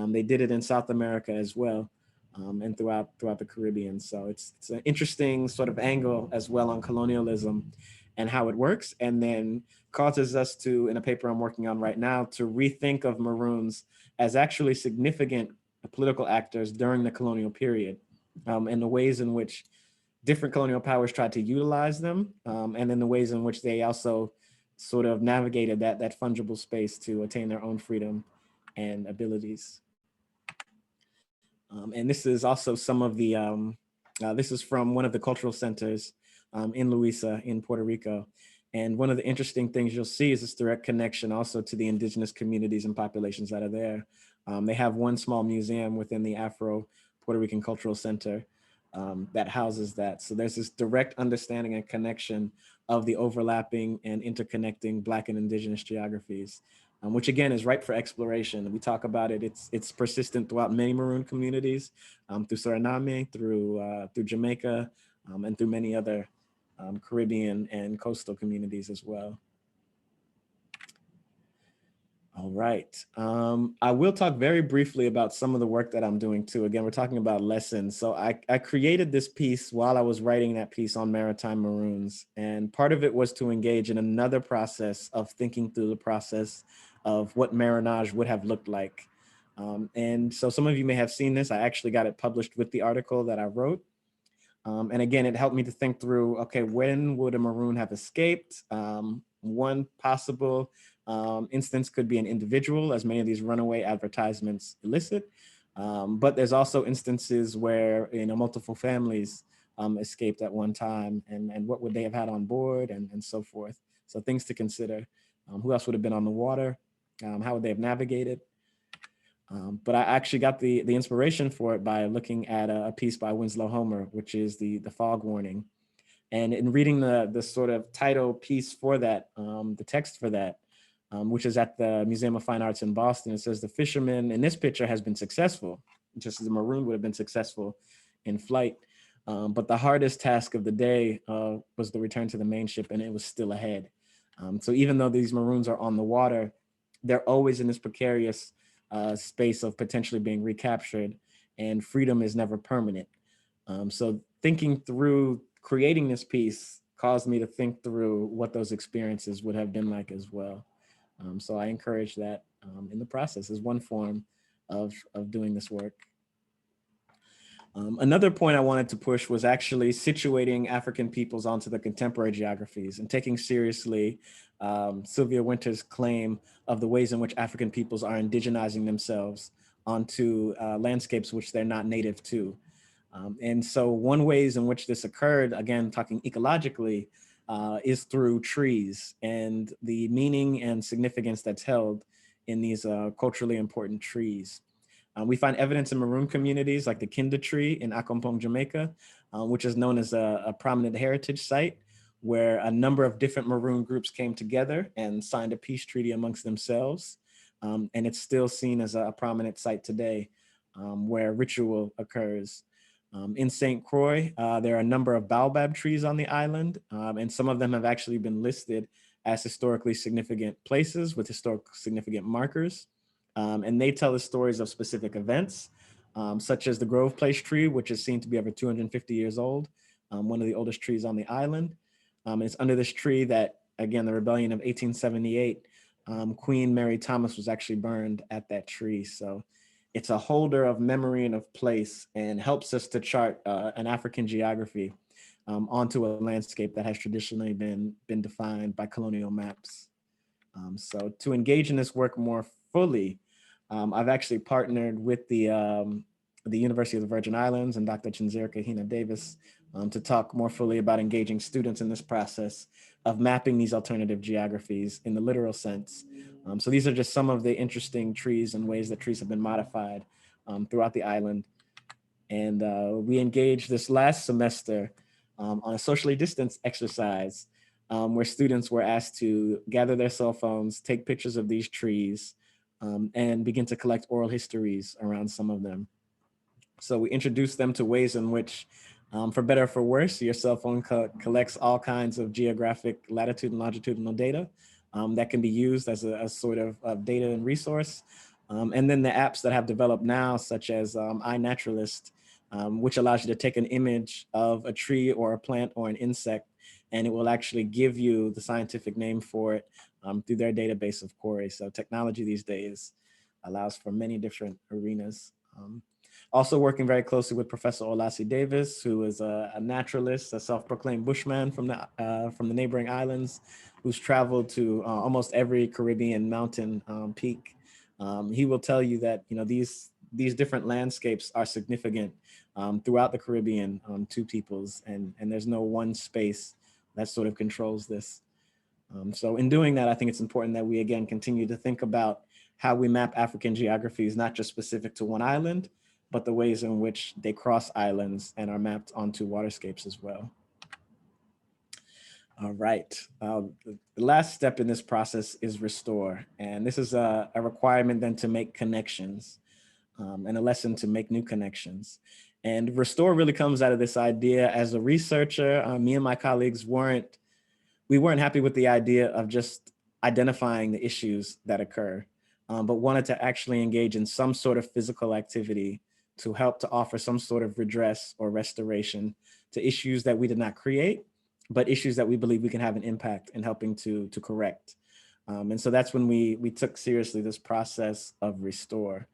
They did it in South America as well, and throughout the Caribbean. So it's an interesting sort of angle as well on colonialism and how it works, and then causes us to, in a paper I'm working on right now, to rethink of Maroons as actually significant political actors during the colonial period, and the ways in which different colonial powers tried to utilize them, and then the ways in which they also sort of navigated that fungible space to attain their own freedom and abilities. And this is also some of the, this is from one of the cultural centers in Luisa in Puerto Rico. And one of the interesting things you'll see is this direct connection also to the indigenous communities and populations that are there. They have one small museum within the Afro Puerto Rican Cultural Center that houses that. So there's this direct understanding and connection of the overlapping and interconnecting Black and indigenous geographies, which again is ripe for exploration. We talk about it, it's persistent throughout many Maroon communities, through Suriname, through Jamaica, and through many other Caribbean and coastal communities as well. All right. I will talk very briefly about some of the work that I'm doing too. Again, we're talking about lessons. So I created this piece while I was writing that piece on maritime maroons. And part of it was to engage in another process of thinking through the process of what maroonage would have looked like. And so some of you may have seen this. I actually got it published with the article that I wrote. And again, it helped me to think through, okay, when would a maroon have escaped? One possible instance could be an individual, as many of these runaway advertisements elicit. But there's also instances where, you know, multiple families escaped at one time, and what would they have had on board, and so forth. So things to consider. Who else would have been on the water? How would they have navigated? But I actually got the inspiration for it by looking at a piece by Winslow Homer, which is the fog warning. And in reading the sort of title piece for that, the text for that, which is at the Museum of Fine Arts in Boston, it says the fisherman in this picture has been successful, just as the maroon would have been successful in flight. But the hardest task of the day was the return to the main ship, and it was still ahead. So even though these maroons are on the water, they're always in this precarious space of potentially being recaptured, and freedom is never permanent. So thinking through creating this piece caused me to think through what those experiences would have been like as well. So I encourage that in the process as one form of doing this work. Another point I wanted to push was actually situating African peoples onto the contemporary geographies and taking seriously Sylvia Winter's claim of the ways in which African peoples are indigenizing themselves onto landscapes which they're not native to. And so one ways in which this occurred, again, talking ecologically, is through trees and the meaning and significance that's held in these culturally important trees. We find evidence in maroon communities like the Kinda tree in Accompong, Jamaica, which is known as a prominent heritage site where a number of different maroon groups came together and signed a peace treaty amongst themselves. And it's still seen as a prominent site today where ritual occurs. In St. Croix, there are a number of baobab trees on the island, and some of them have actually been listed as historically significant places with historic significant markers. And they tell the stories of specific events, such as the Grove Place tree, which is seen to be over 250 years old, one of the oldest trees on the island. And it's under this tree that, again, the rebellion of 1878, Queen Mary Thomas was actually burned at that tree. So it's a holder of memory and of place, and helps us to chart an African geography onto a landscape that has traditionally been defined by colonial maps. So to engage in this work more fully, I've actually partnered with the University of the Virgin Islands and Dr. Chinzira Kahina Davis to talk more fully about engaging students in this process of mapping these alternative geographies in the literal sense. So these are just some of the interesting trees and ways that trees have been modified throughout the island. And we engaged this last semester on a socially distanced exercise where students were asked to gather their cell phones, take pictures of these trees, and begin to collect oral histories around some of them. So we introduced them to ways in which, for better or for worse, your cell phone collects all kinds of geographic latitude and longitudinal data that can be used as a sort of data and resource. And then the apps that have developed now, such as iNaturalist, which allows you to take an image of a tree or a plant or an insect, and it will actually give you the scientific name for it through their database of Corey. So technology these days allows for many different arenas. Also working very closely with Professor Olasi Davis, who is a naturalist, a self-proclaimed bushman from the neighboring islands, who's traveled to almost every Caribbean mountain peak. He will tell you that these different landscapes are significant throughout the Caribbean to peoples, and there's no one space that sort of controls this. So in doing that, I think it's important that we again continue to think about how we map African geographies, not just specific to one island, but the ways in which they cross islands and are mapped onto waterscapes as well. All right, the last step in this process is restore. And this is a requirement then to make connections and a lesson to make new connections. And restore really comes out of this idea. As a researcher, me and my colleagues weren't happy with the idea of just identifying the issues that occur, but wanted to actually engage in some sort of physical activity to help to offer some sort of redress or restoration to issues that we did not create, but issues that we believe we can have an impact in helping to correct. And so that's when we took seriously this process of restore.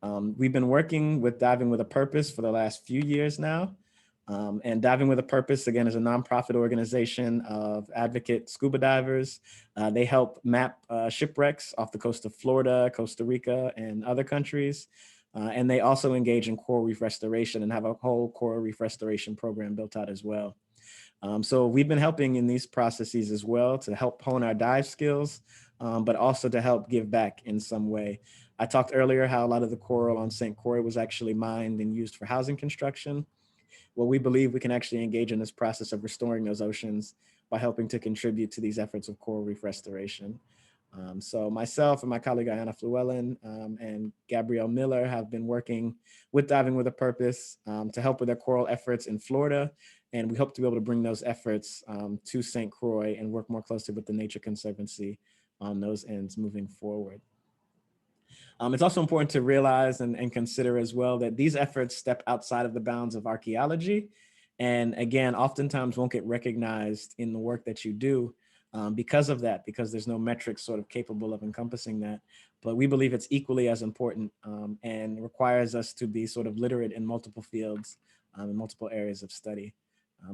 We've been working with Diving with a Purpose for the last few years now. And Diving with a Purpose, again, is a nonprofit organization of advocate scuba divers. They help map shipwrecks off the coast of Florida, Costa Rica, and other countries. And they also engage in coral reef restoration and have a whole coral reef restoration program built out as well. So we've been helping in these processes as well to help hone our dive skills, but also to help give back in some way. I talked earlier how a lot of the coral on St. Croix was actually mined and used for housing construction. Well, we believe we can actually engage in this process of restoring those oceans by helping to contribute to these efforts of coral reef restoration. So myself and my colleague Ayana Fluellen and Gabrielle Miller have been working with Diving with a Purpose to help with their coral efforts in Florida. And we hope to be able to bring those efforts to St. Croix and work more closely with the Nature Conservancy on those ends moving forward. It's also important to realize and consider as well that these efforts step outside of the bounds of archaeology. And again, oftentimes won't get recognized in the work that you do because of that, because there's no metrics sort of capable of encompassing that. But we believe it's equally as important and requires us to be sort of literate in multiple fields in multiple areas of study.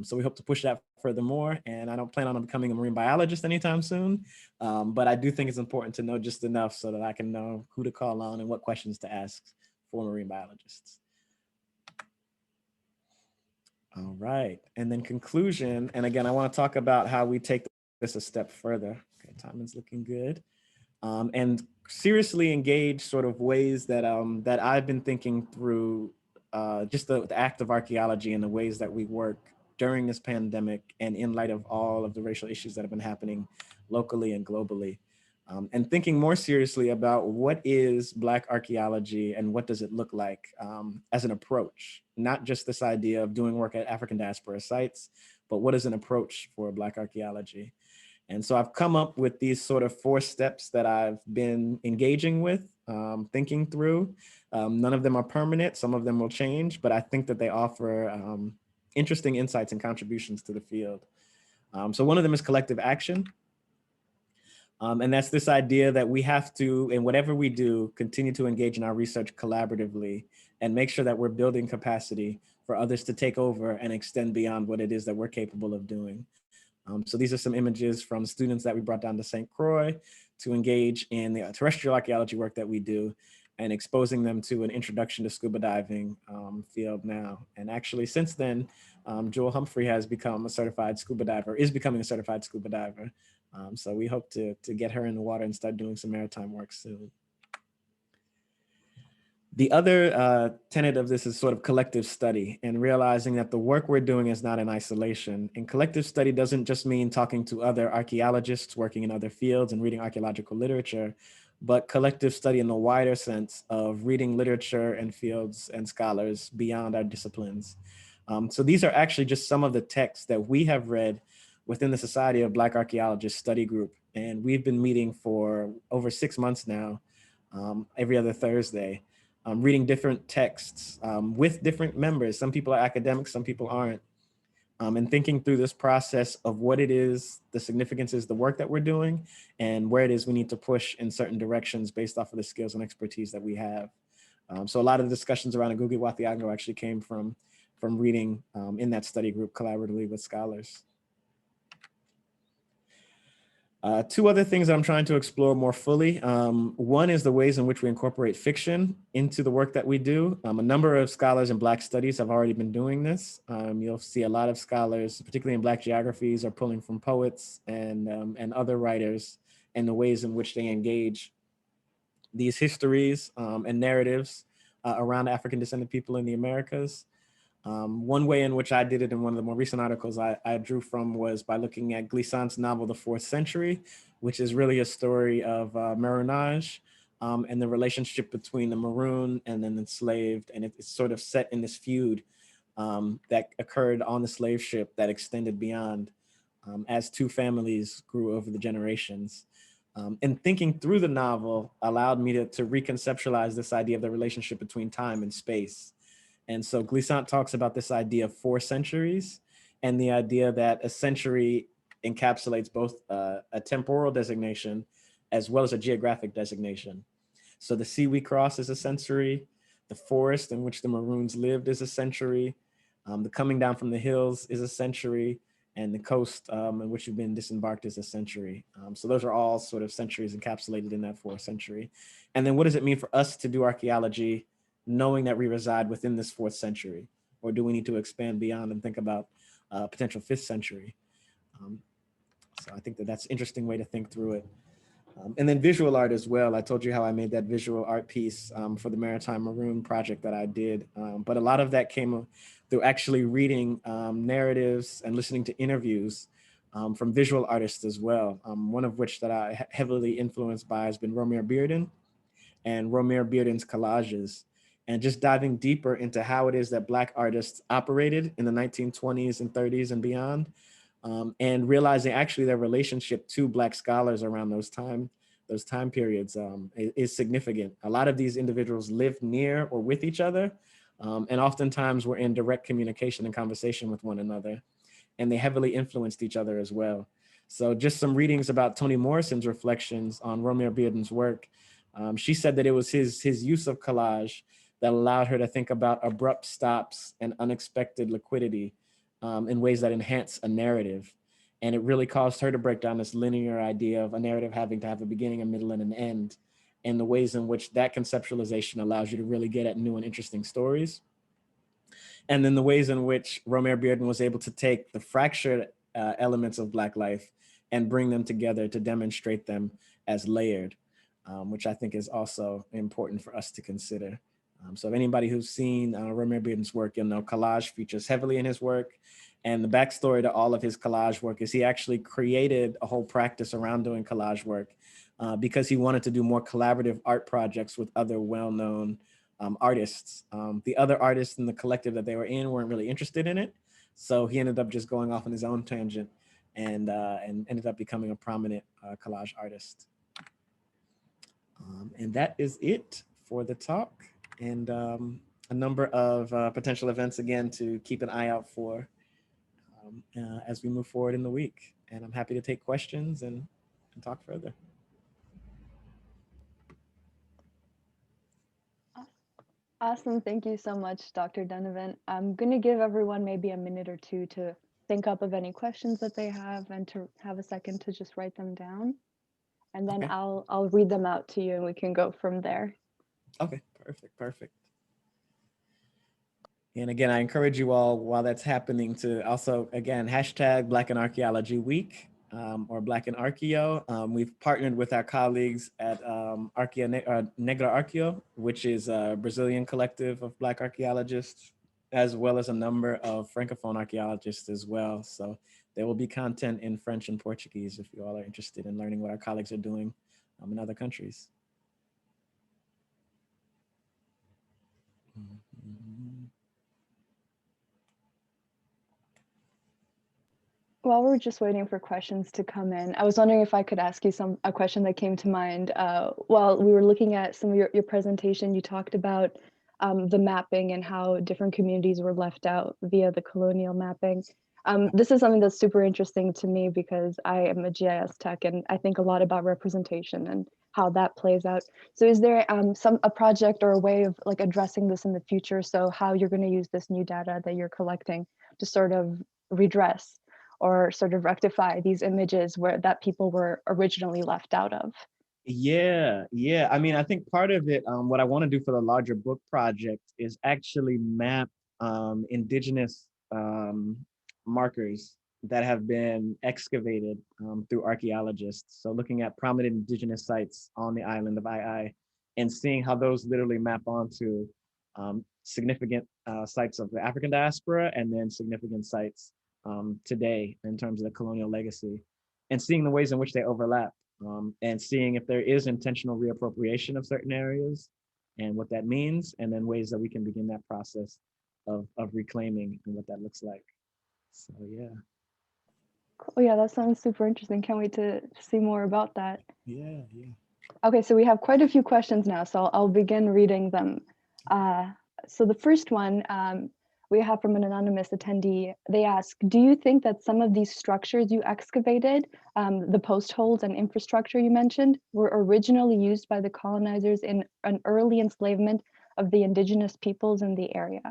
So we hope to push that furthermore. And I don't plan on becoming a marine biologist anytime soon, but I do think it's important to know just enough so that I can know who to call on and what questions to ask for marine biologists. All right, and then conclusion. And again, I want to talk about how we take this a step further. Okay, timing's looking good. And seriously engage sort of ways that that I've been thinking through just the act of archaeology and the ways that we work during this pandemic and in light of all of the racial issues that have been happening locally and globally. And thinking more seriously about what is Black archaeology and what does it look like as an approach, not just this idea of doing work at African diaspora sites, but what is an approach for Black archaeology? And so I've come up with these sort of 4 steps that I've been engaging with, thinking through. None of them are permanent, some of them will change, but I think that they offer interesting insights and contributions to the field. So one of them is collective action. And that's this idea that we have to, in whatever we do, continue to engage in our research collaboratively and make sure that we're building capacity for others to take over and extend beyond what it is that we're capable of doing. So these are some images from students that we brought down to St. Croix to engage in the terrestrial archaeology work that we do and exposing them to an introduction to scuba diving field now. And actually since then, Joel Humphrey has become a certified scuba diver, is becoming a certified scuba diver. So we hope to get her in the water and start doing some maritime work soon. The other tenet of this is sort of collective study and realizing that the work we're doing is not in isolation. And collective study doesn't just mean talking to other archaeologists working in other fields and reading archaeological literature, but collective study in the wider sense of reading literature and fields and scholars beyond our disciplines. So these are actually just some of the texts that we have read within the Society of Black Archaeologists study group. And we've been meeting for over 6 months now, every other Thursday. Reading different texts with different members. Some people are academics, some people aren't. And thinking through this process of what it is, the significance is the work that we're doing, and where it is we need to push in certain directions based off of the skills and expertise that we have. So a lot of the discussions around Ngugi wa Thiong'o actually came from reading in that study group collaboratively with scholars. Two other things that I'm trying to explore more fully. One is the ways in which we incorporate fiction into the work that we do. A number of scholars in Black studies have already been doing this. You'll see a lot of scholars, particularly in Black geographies, are pulling from poets and other writers and the ways in which they engage these histories and narratives around African descended people in the Americas. One way in which I did it in one of the more recent articles I drew from was by looking at Glissant's novel, The Fourth Century, which is really a story of Maroonage and the relationship between the Maroon and then enslaved. And it's sort of set in this feud that occurred on the slave ship that extended beyond as two families grew over the generations. And thinking through the novel allowed me to reconceptualize this idea of the relationship between time and space. And so Glissant talks about this idea of 4 centuries and the idea that a century encapsulates both a temporal designation as well as a geographic designation. So the sea we cross is a century, the forest in which the Maroons lived is a century, the coming down from the hills is a century, and the coast in which you've been disembarked is a century. So those are all sort of centuries encapsulated in that 4th century. And then what does it mean for us to do archaeology knowing that we reside within this 4th century? Or do we need to expand beyond and think about potential 5th century? So I think that's an interesting way to think through it. And then visual art as well. I told you how I made that visual art piece for the Maritime Maroon project that I did. But a lot of that came through actually reading narratives and listening to interviews from visual artists as well. One of which that I heavily influenced by has been Romare Bearden and Romare Bearden's collages, and just diving deeper into how it is that Black artists operated in the 1920s and 30s and beyond, and realizing actually their relationship to Black scholars around those time periods is significant. A lot of these individuals lived near or with each other, and oftentimes were in direct communication and conversation with one another, and they heavily influenced each other as well. So just some readings about Toni Morrison's reflections on Romare Bearden's work. She said that it was his use of collage that allowed her to think about abrupt stops and unexpected liquidity in ways that enhance a narrative. And it really caused her to break down this linear idea of a narrative having to have a beginning, a middle, and an end, and the ways in which that conceptualization allows you to really get at new and interesting stories. And then the ways in which Romare Bearden was able to take the fractured elements of Black life and bring them together to demonstrate them as layered, which I think is also important for us to consider. So if anybody who's seen Romare Bearden's work, you'll know collage features heavily in his work. And the backstory to all of his collage work is he actually created a whole practice around doing collage work because he wanted to do more collaborative art projects with other well-known artists. The other artists in the collective that they were in weren't really interested in it. So he ended up just going off on his own tangent and ended up becoming a prominent collage artist. And that is it for the talk, and a number of potential events again to keep an eye out for as we move forward in the week. And I'm happy to take questions and talk further. Awesome. Thank you so much, Dr. Dunnavant. I'm going to give everyone maybe a minute or two to think up of any questions that they have and to have a second to just write them down. And then Okay. I'll read them out to you and we can go from there. Okay, perfect. And again, I encourage you all while that's happening to also, again, hashtag Black in Archaeology Week. or Black in Archaeo. We've partnered with our colleagues at Negra Archaeo, which is a Brazilian collective of Black archaeologists, as well as a number of Francophone archaeologists as well. So there will be content in French and Portuguese if you all are interested in learning what our colleagues are doing in other countries. While we're just waiting for questions to come in, I was wondering if I could ask you a question that came to mind. While we were looking at some of your presentation, you talked about the mapping and how different communities were left out via the colonial mapping. This is something that's super interesting to me because I am a GIS tech and I think a lot about representation and how that plays out. So is there a project or a way of like addressing this in the future? So how you're going to use this new data that you're collecting to sort of redress or sort of rectify these images that people were originally left out of? Yeah. I mean, I think part of it, what I want to do for the larger book project is actually map indigenous markers that have been excavated through archaeologists. So looking at prominent indigenous sites on the island of II and seeing how those literally map onto significant sites of the African diaspora and then significant sites today in terms of the colonial legacy, and seeing the ways in which they overlap, and seeing if there is intentional reappropriation of certain areas and what that means, and then ways that we can begin that process of reclaiming and what that looks like. So yeah. Cool. Yeah, that sounds super interesting. Can't wait to see more about that. Yeah. Okay, so we have quite a few questions now, so I'll begin reading them. So the first one we have from an anonymous attendee. They ask, do you think that some of these structures you excavated, the postholes and infrastructure you mentioned, were originally used by the colonizers in an early enslavement of the indigenous peoples in the area?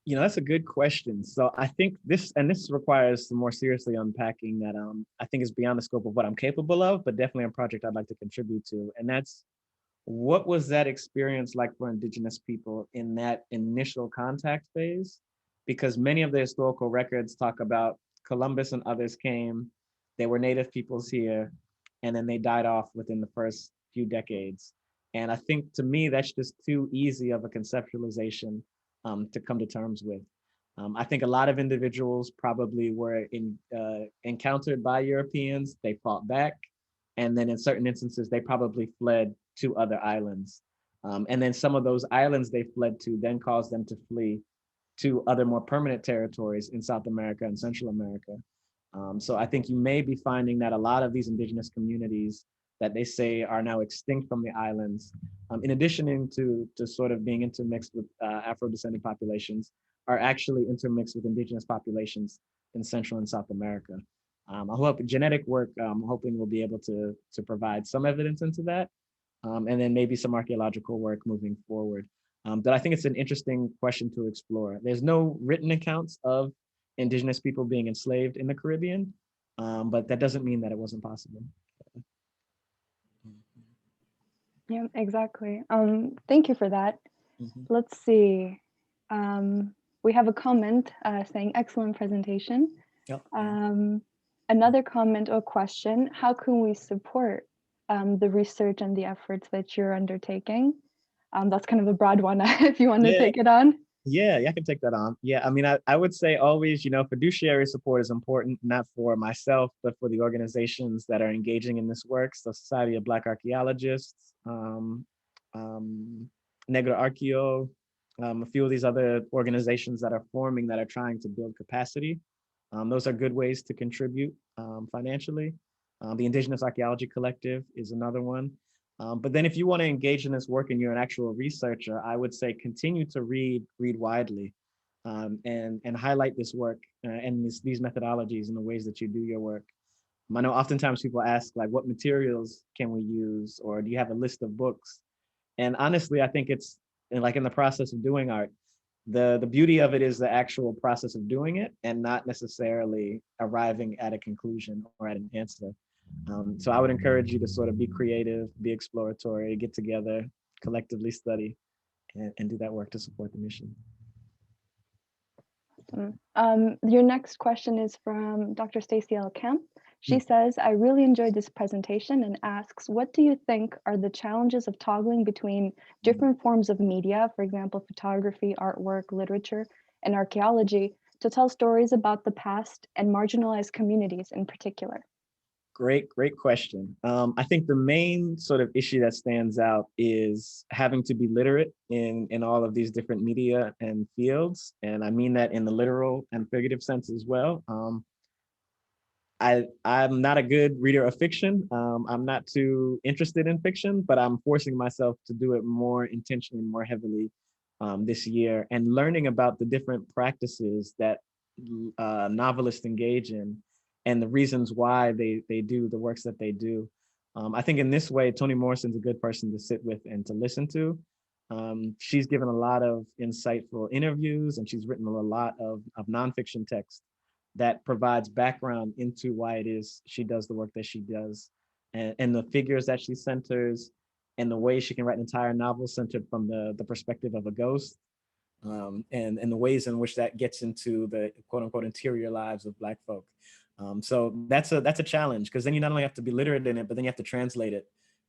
You know, that's a good question. So I think this requires some more seriously unpacking that I think is beyond the scope of what I'm capable of, but definitely a project I'd like to contribute to. And that's, what was that experience like for indigenous people in that initial contact phase? Because many of the historical records talk about Columbus and others came, they were native peoples here, and then they died off within the first few decades. And I think to me, that's just too easy of a conceptualization to come to terms with. I think a lot of individuals probably were encountered by Europeans, they fought back, and then in certain instances, they probably fled to other islands. And then some of those islands they fled to then caused them to flee to other more permanent territories in South America and Central America. So I think you may be finding that a lot of these indigenous communities that they say are now extinct from the islands, in addition to sort of being intermixed with Afro-descendant populations, are actually intermixed with indigenous populations in Central and South America. I hope genetic work, I'm hoping will be able to provide some evidence into that, and then maybe some archaeological work moving forward. But I think it's an interesting question to explore. There's no written accounts of indigenous people being enslaved in the Caribbean, but that doesn't mean that it wasn't possible. Yeah, exactly. Thank you for that. Mm-hmm. Let's see. We have a comment saying, excellent presentation. Yep. Another comment or question, how can we support the research and the efforts that you're undertaking? That's kind of a broad one if you want to take it on. Yeah, I can take that on. Yeah, I mean, I would say always, fiduciary support is important, not for myself, but for the organizations that are engaging in this work. So Society of Black Archaeologists, Negra Archaeo, a few of these other organizations that are forming that are trying to build capacity. Those are good ways to contribute financially. The Indigenous Archaeology Collective is another one. But then if you want to engage in this work and you're an actual researcher, I would say continue to read widely, and highlight this work and these methodologies and the ways that you do your work. I know oftentimes people ask, like, what materials can we use? Or do you have a list of books? And honestly, I think it's like in the process of doing art, the beauty of it is the actual process of doing it and not necessarily arriving at a conclusion or at an answer. So I would encourage you to sort of be creative, be exploratory, get together, collectively study, and do that work to support the mission. Your next question is from Dr. Stacy L. Kemp. She says, I really enjoyed this presentation and asks, what do you think are the challenges of toggling between different forms of media, for example, photography, artwork, literature, and archaeology, to tell stories about the past and marginalized communities in particular? Great question. I think the main sort of issue that stands out is having to be literate in all of these different media and fields. And I mean that in the literal and figurative sense as well. I'm not a good reader of fiction. I'm not too interested in fiction, but I'm forcing myself to do it more intentionally, more heavily this year, and learning about the different practices that novelists engage in and the reasons why they do the works that they do. I think in this way, Toni Morrison's a good person to sit with and to listen to. She's given a lot of insightful interviews, and she's written a lot of nonfiction text that provides background into why it is she does the work that she does, and the figures that she centers, and the way she can write an entire novel centered from the perspective of a ghost, and the ways in which that gets into the quote unquote interior lives of Black folk. So that's a challenge, because then you not only have to be literate in it, but then you have to translate it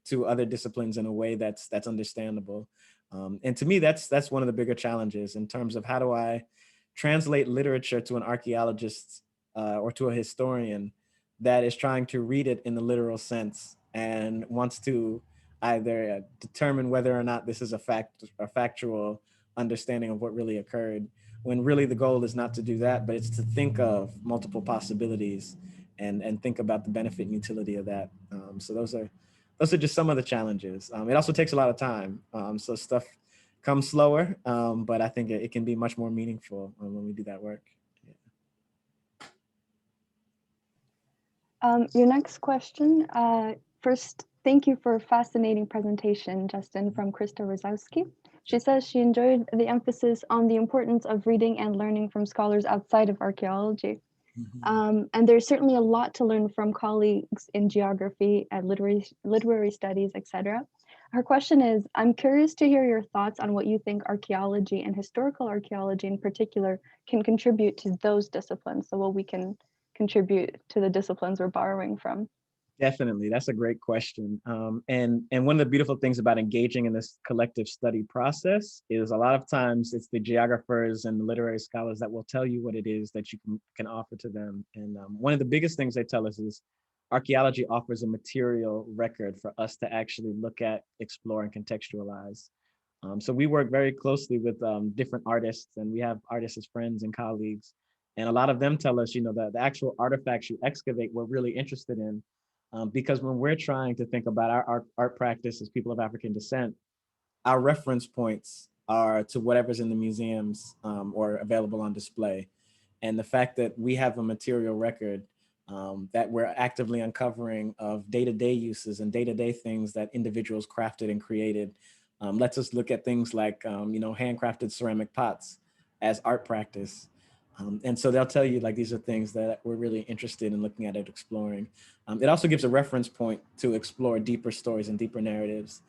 to other disciplines in a way that's understandable. And to me, that's one of the bigger challenges in terms of how do I translate literature to an archaeologist or to a historian that is trying to read it in the literal sense and wants to either determine whether or not this is a factual understanding of what really occurred, when really the goal is not to do that, but it's to think of multiple possibilities and think about the benefit and utility of that. So those are just some of the challenges. It also takes a lot of time. So stuff comes slower, but I think it can be much more meaningful when we do that work. Your next question, first, thank you for a fascinating presentation, Justin, from Krista Rosowski. She says she enjoyed the emphasis on the importance of reading and learning from scholars outside of archaeology. And there's certainly a lot to learn from colleagues in geography and literary studies, etc. Her question is, I'm curious to hear your thoughts on what you think archaeology and historical archaeology in particular can contribute to those disciplines, so what we can contribute to the disciplines we're borrowing from. Definitely, that's a great question. And one of the beautiful things about engaging in this collective study process is a lot of times it's the geographers and the literary scholars that will tell you what it is that you can offer to them. And one of the biggest things they tell us is archaeology offers a material record for us to actually look at, explore, and contextualize. So we work very closely with different artists, and we have artists as friends and colleagues. And a lot of them tell us, that the actual artifacts you excavate, we're really interested in. Because when we're trying to think about our art practice as people of African descent, our reference points are to whatever's in the museums or available on display. And the fact that we have a material record that we're actively uncovering of day-to-day uses and day-to-day things that individuals crafted and created lets us look at things like, handcrafted ceramic pots as art practice. And so they'll tell you like these are things that we're really interested in looking at and exploring. It also gives a reference point to explore deeper stories and deeper narratives.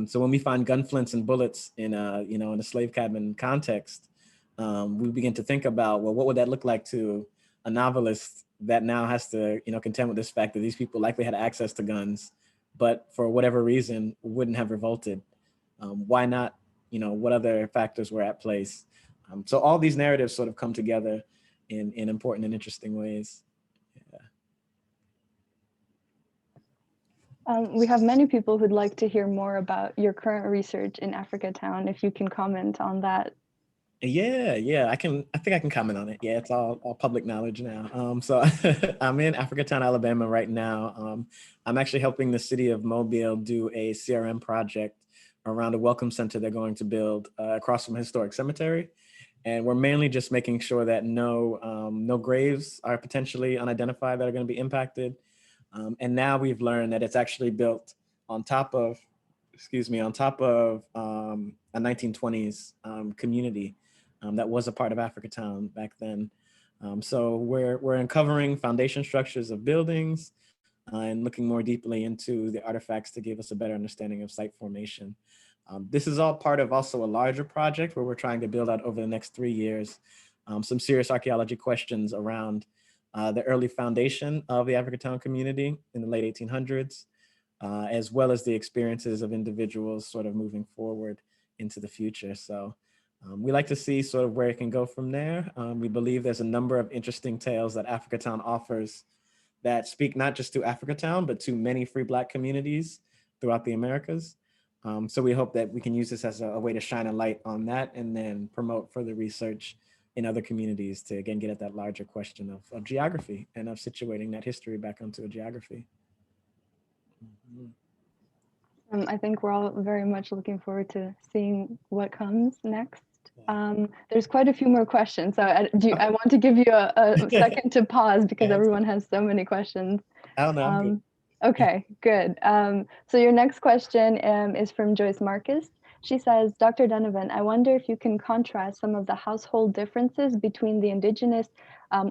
So when we find gun flints and bullets in a slave cabin context, we begin to think about, well, what would that look like to a novelist that now has to contend with this fact that these people likely had access to guns, but for whatever reason wouldn't have revolted. Why not? What other factors were at place? So all these narratives sort of come together in important and interesting ways. Yeah. We have many people who'd like to hear more about your current research in Africa Town, if you can comment on that. Yeah, I think I can comment on it. Yeah, it's all public knowledge now. So I'm in Africa Town, Alabama right now. I'm actually helping the city of Mobile do a CRM project around a welcome center they're going to build across from a historic cemetery. And we're mainly just making sure that no graves are potentially unidentified that are going to be impacted. And now we've learned that it's actually built on top of a 1920s community that was a part of Africa Town back then. So we're uncovering foundation structures of buildings and looking more deeply into the artifacts to give us a better understanding of site formation. This is all part of also a larger project where we're trying to build out over the next 3 years some serious archaeology questions around the early foundation of the Africatown community in the late 1800s, as well as the experiences of individuals sort of moving forward into the future. So we like to see sort of where it can go from there. We believe there's a number of interesting tales that Africatown offers that speak not just to Africatown, but to many free Black communities throughout the Americas. So we hope that we can use this as a way to shine a light on that and then promote further research in other communities to, again, get at that larger question of geography and of situating that history back onto a geography. I think we're all very much looking forward to seeing what comes next. There's quite a few more questions, so I want to give you a second to pause because everyone has so many questions. Oh, no, I'm good. Okay, good. So your next question is from Joyce Marcus. She says, Dr. Dunnavant, I wonder if you can contrast some of the household differences between the indigenous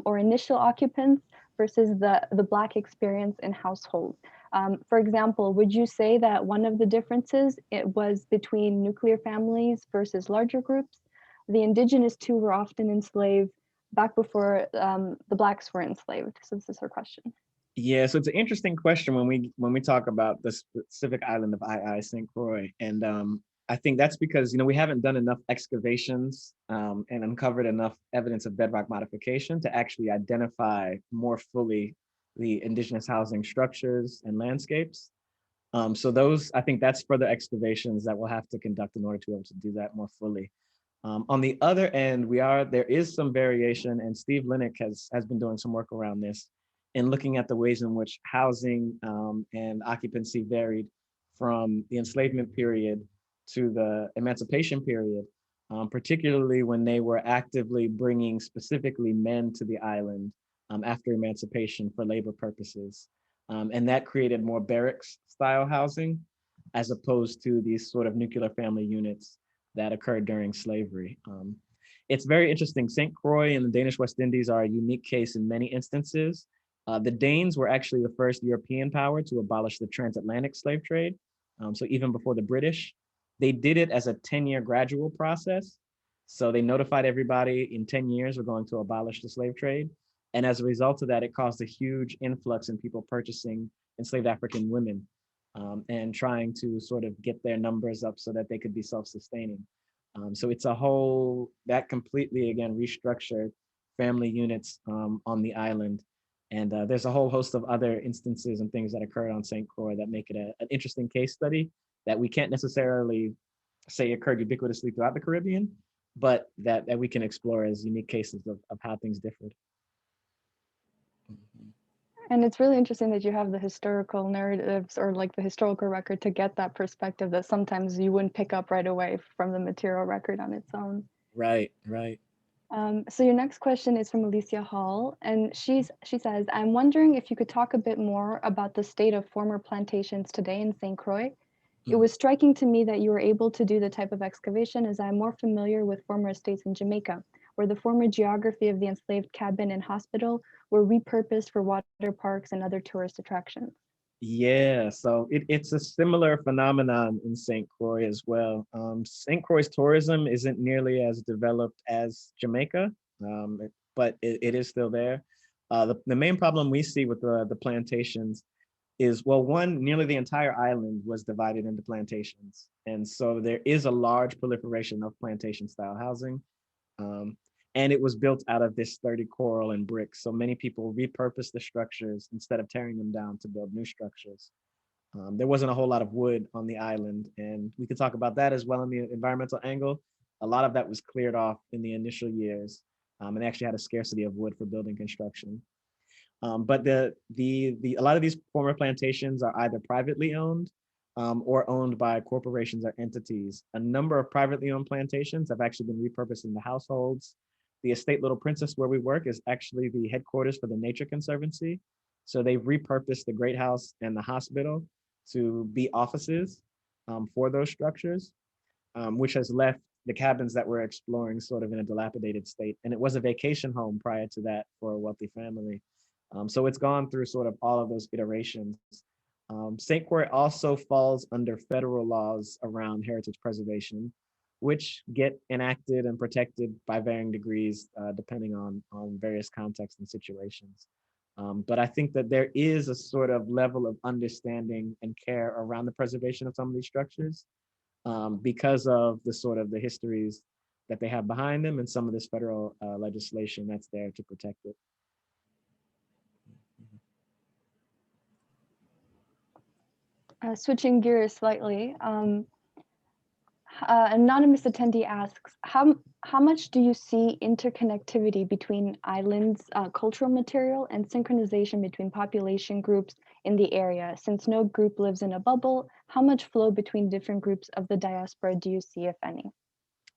or initial occupants versus the Black experience in households. For example, would you say that one of the differences it was between nuclear families versus larger groups? The indigenous too were often enslaved back before the Blacks were enslaved. So this is her question. Yeah, so it's an interesting question when we talk about the specific island of St. Croix, and I think that's because we haven't done enough excavations and uncovered enough evidence of bedrock modification to actually identify more fully the indigenous housing structures and landscapes. So those, I think that's further excavations that we'll have to conduct in order to be able to do that more fully. On the other end, there is some variation, and Steve Linick has been doing some work around this in looking at the ways in which housing and occupancy varied from the enslavement period to the emancipation period, particularly when they were actively bringing specifically men to the island after emancipation for labor purposes. And that created more barracks style housing as opposed to these sort of nuclear family units that occurred during slavery. It's very interesting. St. Croix and the Danish West Indies are a unique case in many instances. The Danes were actually the first European power to abolish the transatlantic slave trade. So even before the British, they did it as a 10-year gradual process. So they notified everybody in 10 years we're going to abolish the slave trade. And as a result of that, it caused a huge influx in people purchasing enslaved African women and trying to sort of get their numbers up so that they could be self-sustaining. So it's a whole, that completely, again, restructured family units on the island. And there's a whole host of other instances and things that occurred on St. Croix that make it an interesting case study that we can't necessarily say occurred ubiquitously throughout the Caribbean, but that we can explore as unique cases of how things differed. And it's really interesting that you have the historical narratives or like the historical record to get that perspective that sometimes you wouldn't pick up right away from the material record on its own. Right, right. So your next question is from Alicia Hall, and she says, I'm wondering if you could talk a bit more about the state of former plantations today in St. Croix. It was striking to me that you were able to do the type of excavation as I'm more familiar with former estates in Jamaica, where the former geography of the enslaved cabin and hospital were repurposed for water parks and other tourist attractions. Yeah, so it's a similar phenomenon in St. Croix as well. St. Croix's tourism isn't nearly as developed as Jamaica, but it is still there. The main problem we see with the plantations is, well, one, nearly the entire island was divided into plantations. And so there is a large proliferation of plantation style housing. And it was built out of this sturdy coral and bricks. So many people repurposed the structures instead of tearing them down to build new structures. There wasn't a whole lot of wood on the island, and we could talk about that as well in the environmental angle. A lot of that was cleared off in the initial years, and they actually had a scarcity of wood for building construction. But a lot of these former plantations are either privately owned or owned by corporations or entities. A number of privately owned plantations have actually been repurposed into households. The estate Little Princess where we work is actually the headquarters for the Nature Conservancy. So they've repurposed the Great House and the hospital to be offices for those structures, which has left the cabins that we're exploring sort of in a dilapidated state. And it was a vacation home prior to that for a wealthy family. So it's gone through sort of all of those iterations. St. Croix also falls under federal laws around heritage preservation, which get enacted and protected by varying degrees, depending on various contexts and situations. But I think that there is a sort of level of understanding and care around the preservation of some of these structures, because of the sort of the histories that they have behind them and some of this federal legislation that's there to protect it. Switching gears slightly, anonymous attendee asks, how much do you see interconnectivity between islands, cultural material, and synchronization between population groups in the area? Since no group lives in a bubble, how much flow between different groups of the diaspora do you see, if any?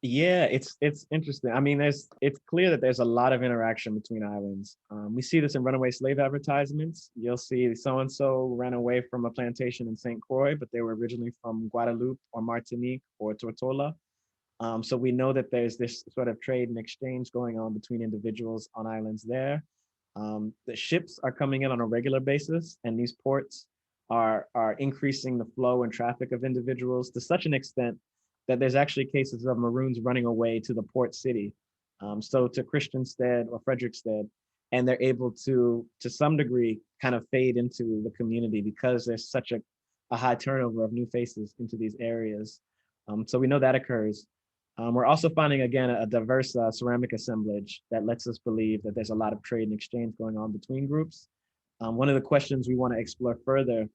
Yeah, it's interesting. I mean, it's clear that there's a lot of interaction between islands. We see this in runaway slave advertisements. You'll see so-and-so ran away from a plantation in St. Croix, but they were originally from Guadeloupe or Martinique or Tortola. So we know that there's this sort of trade and exchange going on between individuals on islands there. The ships are coming in on a regular basis, and these ports are increasing the flow and traffic of individuals to such an extent that there's actually cases of Maroons running away to the port city, so to Christiansted or Frederiksted, and they're able to some degree, kind of fade into the community because there's such a high turnover of new faces into these areas. So we know that occurs. We're also finding, again, a diverse ceramic assemblage that lets us believe that there's a lot of trade and exchange going on between groups. One of the questions we want to explore further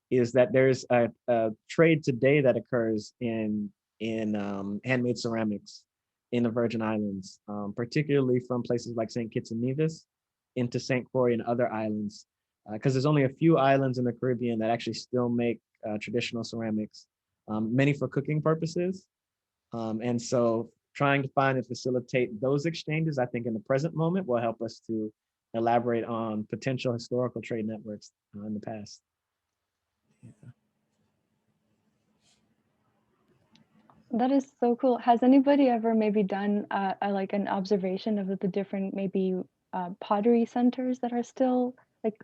is that there's a trade today that occurs in handmade ceramics in the Virgin Islands, particularly from places like St. Kitts and Nevis into St. Croix and other islands, because there's only a few islands in the Caribbean that actually still make traditional ceramics, many for cooking purposes. And so trying to find and facilitate those exchanges, I think in the present moment will help us to elaborate on potential historical trade networks in the past. Yeah. That is so cool. Has anybody ever maybe done like an observation of the different maybe pottery centers that are still like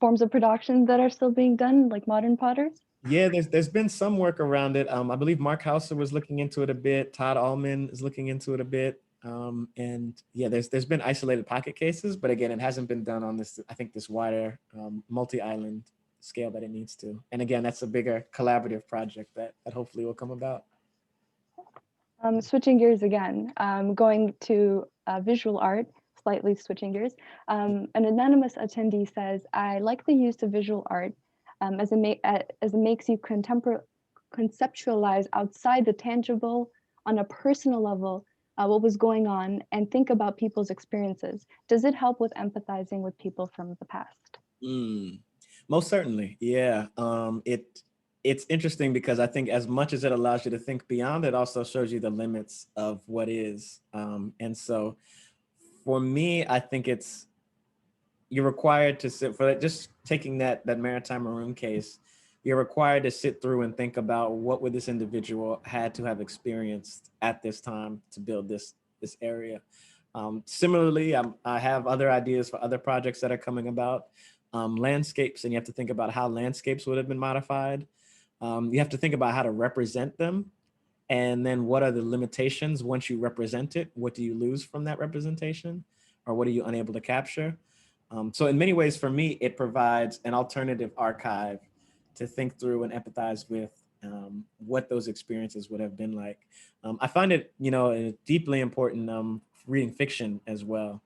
forms of production that are still being done, like modern potters? Yeah, there's been some work around it. I believe Mark Hauser was looking into it a bit. Todd Allman is looking into it a bit. And yeah, there's been isolated pocket cases, but again, it hasn't been done on this, I think, this wider multi-island scale that it needs to. And again, that's a bigger collaborative project that hopefully will come about. Switching gears again, going to visual art, slightly switching gears. An anonymous attendee says, I like the use of visual art as it makes you conceptualize outside the tangible on a personal level what was going on and think about people's experiences. Does it help with empathizing with people from the past? Most certainly, yeah. It's interesting because I think as much as it allows you to think beyond, it also shows you the limits of what is. And so for me, I think you're required to sit for just taking that maritime maroon case, you're required to sit through and think about what would this individual had to have experienced at this time to build this area. Similarly, I have other ideas for other projects that are coming about. Landscapes, and you have to think about how landscapes would have been modified. You have to think about how to represent them, and then what are the limitations once you represent it? What do you lose from that representation, or what are you unable to capture? So in many ways, for me, it provides an alternative archive to think through and empathize with what those experiences would have been like. I find it, deeply important reading fiction as well,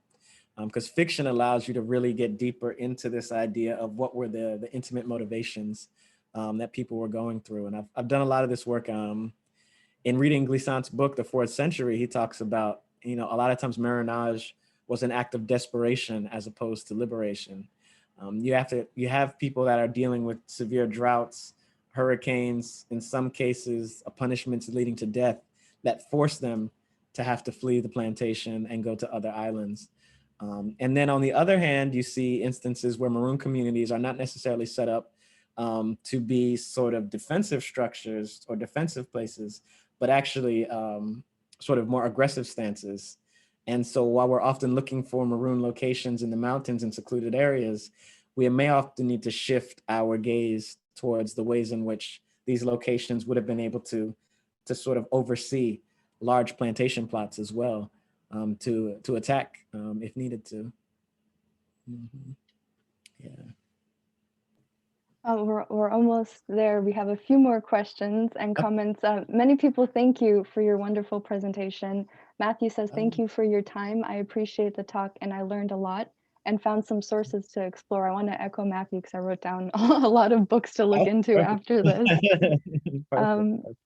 because fiction allows you to really get deeper into this idea of what were the intimate motivations that people were going through. And I've done a lot of this work in reading Glissant's book, The Fourth Century. He talks about, a lot of times marronage was an act of desperation as opposed to liberation. You have people that are dealing with severe droughts, hurricanes, in some cases, punishments leading to death that force them to have to flee the plantation and go to other islands. And then on the other hand, you see instances where maroon communities are not necessarily set up to be sort of defensive structures or defensive places, but actually sort of more aggressive stances. And so while we're often looking for maroon locations in the mountains and secluded areas, we may often need to shift our gaze towards the ways in which these locations would have been able to sort of oversee large plantation plots as well, to attack if needed to. Yeah. We're almost there. We have a few more questions and comments. Many people thank you for your wonderful presentation. Matthew says, thank you for your time. I appreciate the talk and I learned a lot and found some sources to explore. I want to echo Matthew because I wrote down a lot of books to look into after this.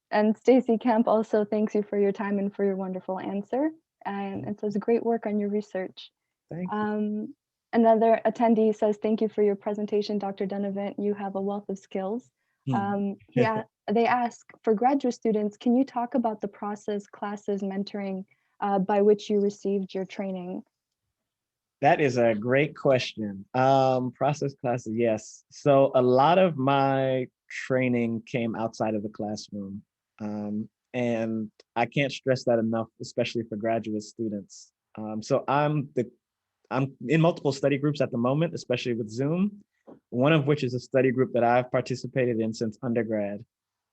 And Stacy Camp also thanks you for your time and for your wonderful answer. And says, great work on your research. Thank you. Another attendee says, thank you for your presentation, Dr. Dunnavant. You have a wealth of skills. They ask, for graduate students, can you talk about the process, classes, mentoring by which you received your training? That is a great question. Process classes, yes. So a lot of my training came outside of the classroom. And I can't stress that enough, especially for graduate students. So I'm in multiple study groups at the moment, especially with Zoom, one of which is a study group that I've participated in since undergrad.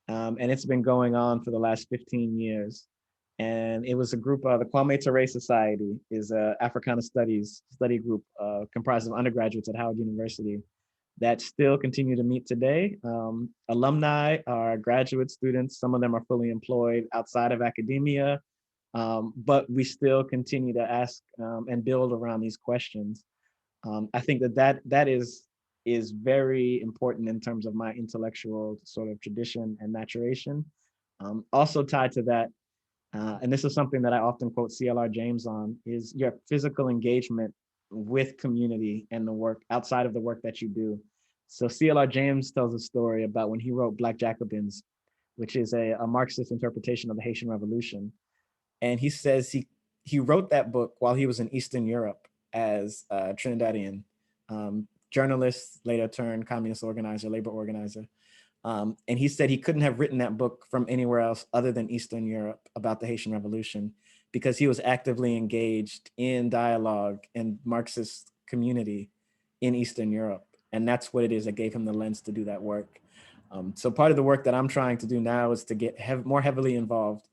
And it's been going on for the last 15 years. And it was a group, the Kwame Ture Society is a Africana Studies study group comprised of undergraduates at Howard University that still continue to meet today. Alumni are graduate students. Some of them are fully employed outside of academia, but we still continue to ask and build around these questions. I think that is very important in terms of my intellectual sort of tradition and maturation. Also tied to that, and this is something that I often quote CLR James on, is your physical engagement with community and the work outside of the work that you do. So CLR James tells a story about when he wrote Black Jacobins, which is a Marxist interpretation of the Haitian Revolution. And he says he wrote that book while he was in Eastern Europe as a Trinidadian journalist, later turned communist organizer, labor organizer. And he said he couldn't have written that book from anywhere else other than Eastern Europe about the Haitian Revolution, because he was actively engaged in dialogue and Marxist community in Eastern Europe. And that's what it is that gave him the lens to do that work. So part of the work that I'm trying to do now is to get more heavily involved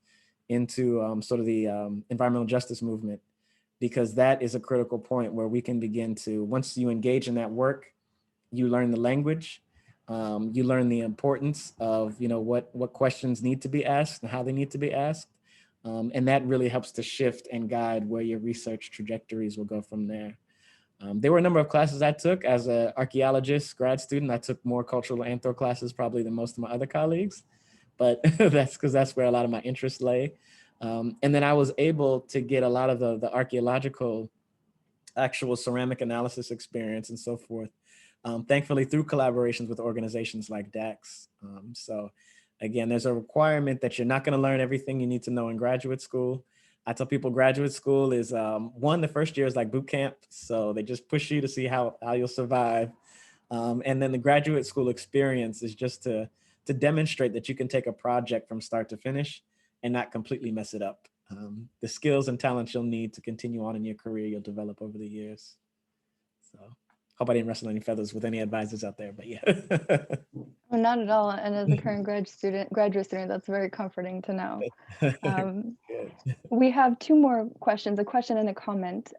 into sort of the environmental justice movement, because that is a critical point where we can begin to, once you engage in that work, you learn the language, you learn the importance of, what questions need to be asked and how they need to be asked. And that really helps to shift and guide where your research trajectories will go from there. There were a number of classes I took as an archaeologist, grad student. I took more cultural anthro classes probably than most of my other colleagues, but that's because that's where a lot of my interests lay. And then I was able to get a lot of the archaeological actual ceramic analysis experience and so forth, thankfully through collaborations with organizations like DAX. So again, there's a requirement that you're not going to learn everything you need to know in graduate school. I tell people graduate school is, the first year is like boot camp. So they just push you to see how you'll survive. And then the graduate school experience is just to demonstrate that you can take a project from start to finish and not completely mess it up. The skills and talents you'll need to continue on in your career, you'll develop over the years. So hope I didn't rustle any feathers with any advisors out there, but yeah. Oh, not at all. And as a current graduate student, that's very comforting to know. We have two more questions, a question and a comment.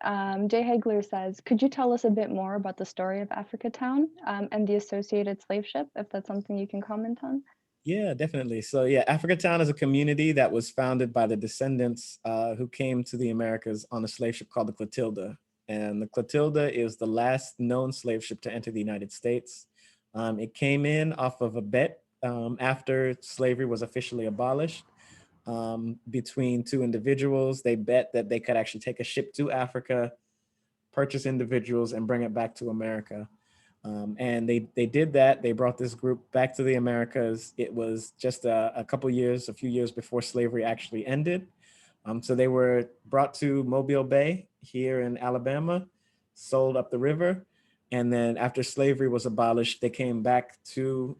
Jay Hagler says, could you tell us a bit more about the story of Africa Town and the associated slave ship, if that's something you can comment on? Yeah, definitely. So yeah, Africa Town is a community that was founded by the descendants who came to the Americas on a slave ship called the Clotilda. And the Clotilda is the last known slave ship to enter the United States. It came in off of a bet after slavery was officially abolished between two individuals. They bet that they could actually take a ship to Africa, purchase individuals, and bring it back to America. And they did that. They brought this group back to the Americas. It was just a few years before slavery actually ended. So they were brought to Mobile Bay here in Alabama, sold up the river. And then after slavery was abolished, they came back to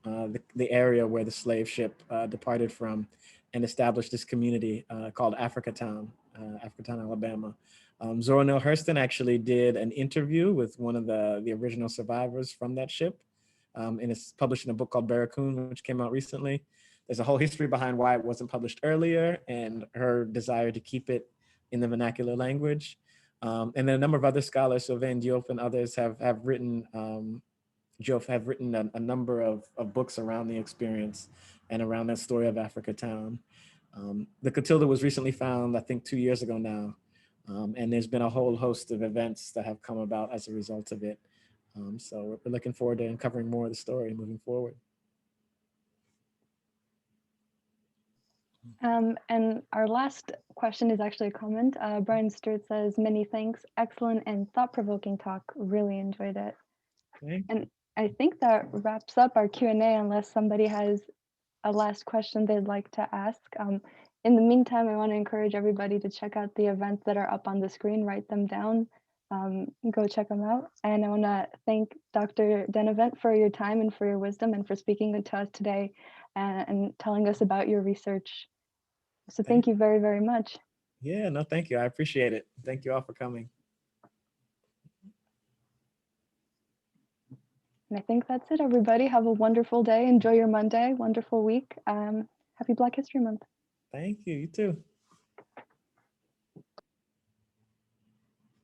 the area where the slave ship departed from and established this community called Africa Town, Alabama. Zora Neale Hurston actually did an interview with one of the original survivors from that ship. And it's published in a book called Barracoon, which came out recently. there's a whole history behind why it wasn't published earlier and her desire to keep it in the vernacular language. And then a number of other scholars, Sylvain Diop and others have written, a number of books around the experience and around that story of Africa Town. The Cotilda was recently found, I think 2 years ago now. And there's been a whole host of events that have come about as a result of it. So we're looking forward to uncovering more of the story moving forward. And our last question is actually a comment. Brian Stewart says, many thanks, excellent and thought-provoking talk, really enjoyed it. Okay. And I think that wraps up our Q&A unless somebody has a last question they'd like to ask. In the meantime, I want to encourage everybody to check out the events that are up on the screen, write them down, go check them out. And I want to thank Dr. Dunnavant for your time and for your wisdom and for speaking to us today and telling us about your research. So thank you very, very much. Yeah, no, thank you. I appreciate it. Thank you all for coming. And I think that's it, everybody. Have a wonderful day. Enjoy your Monday. Wonderful week. Happy Black History Month. Thank you. You too.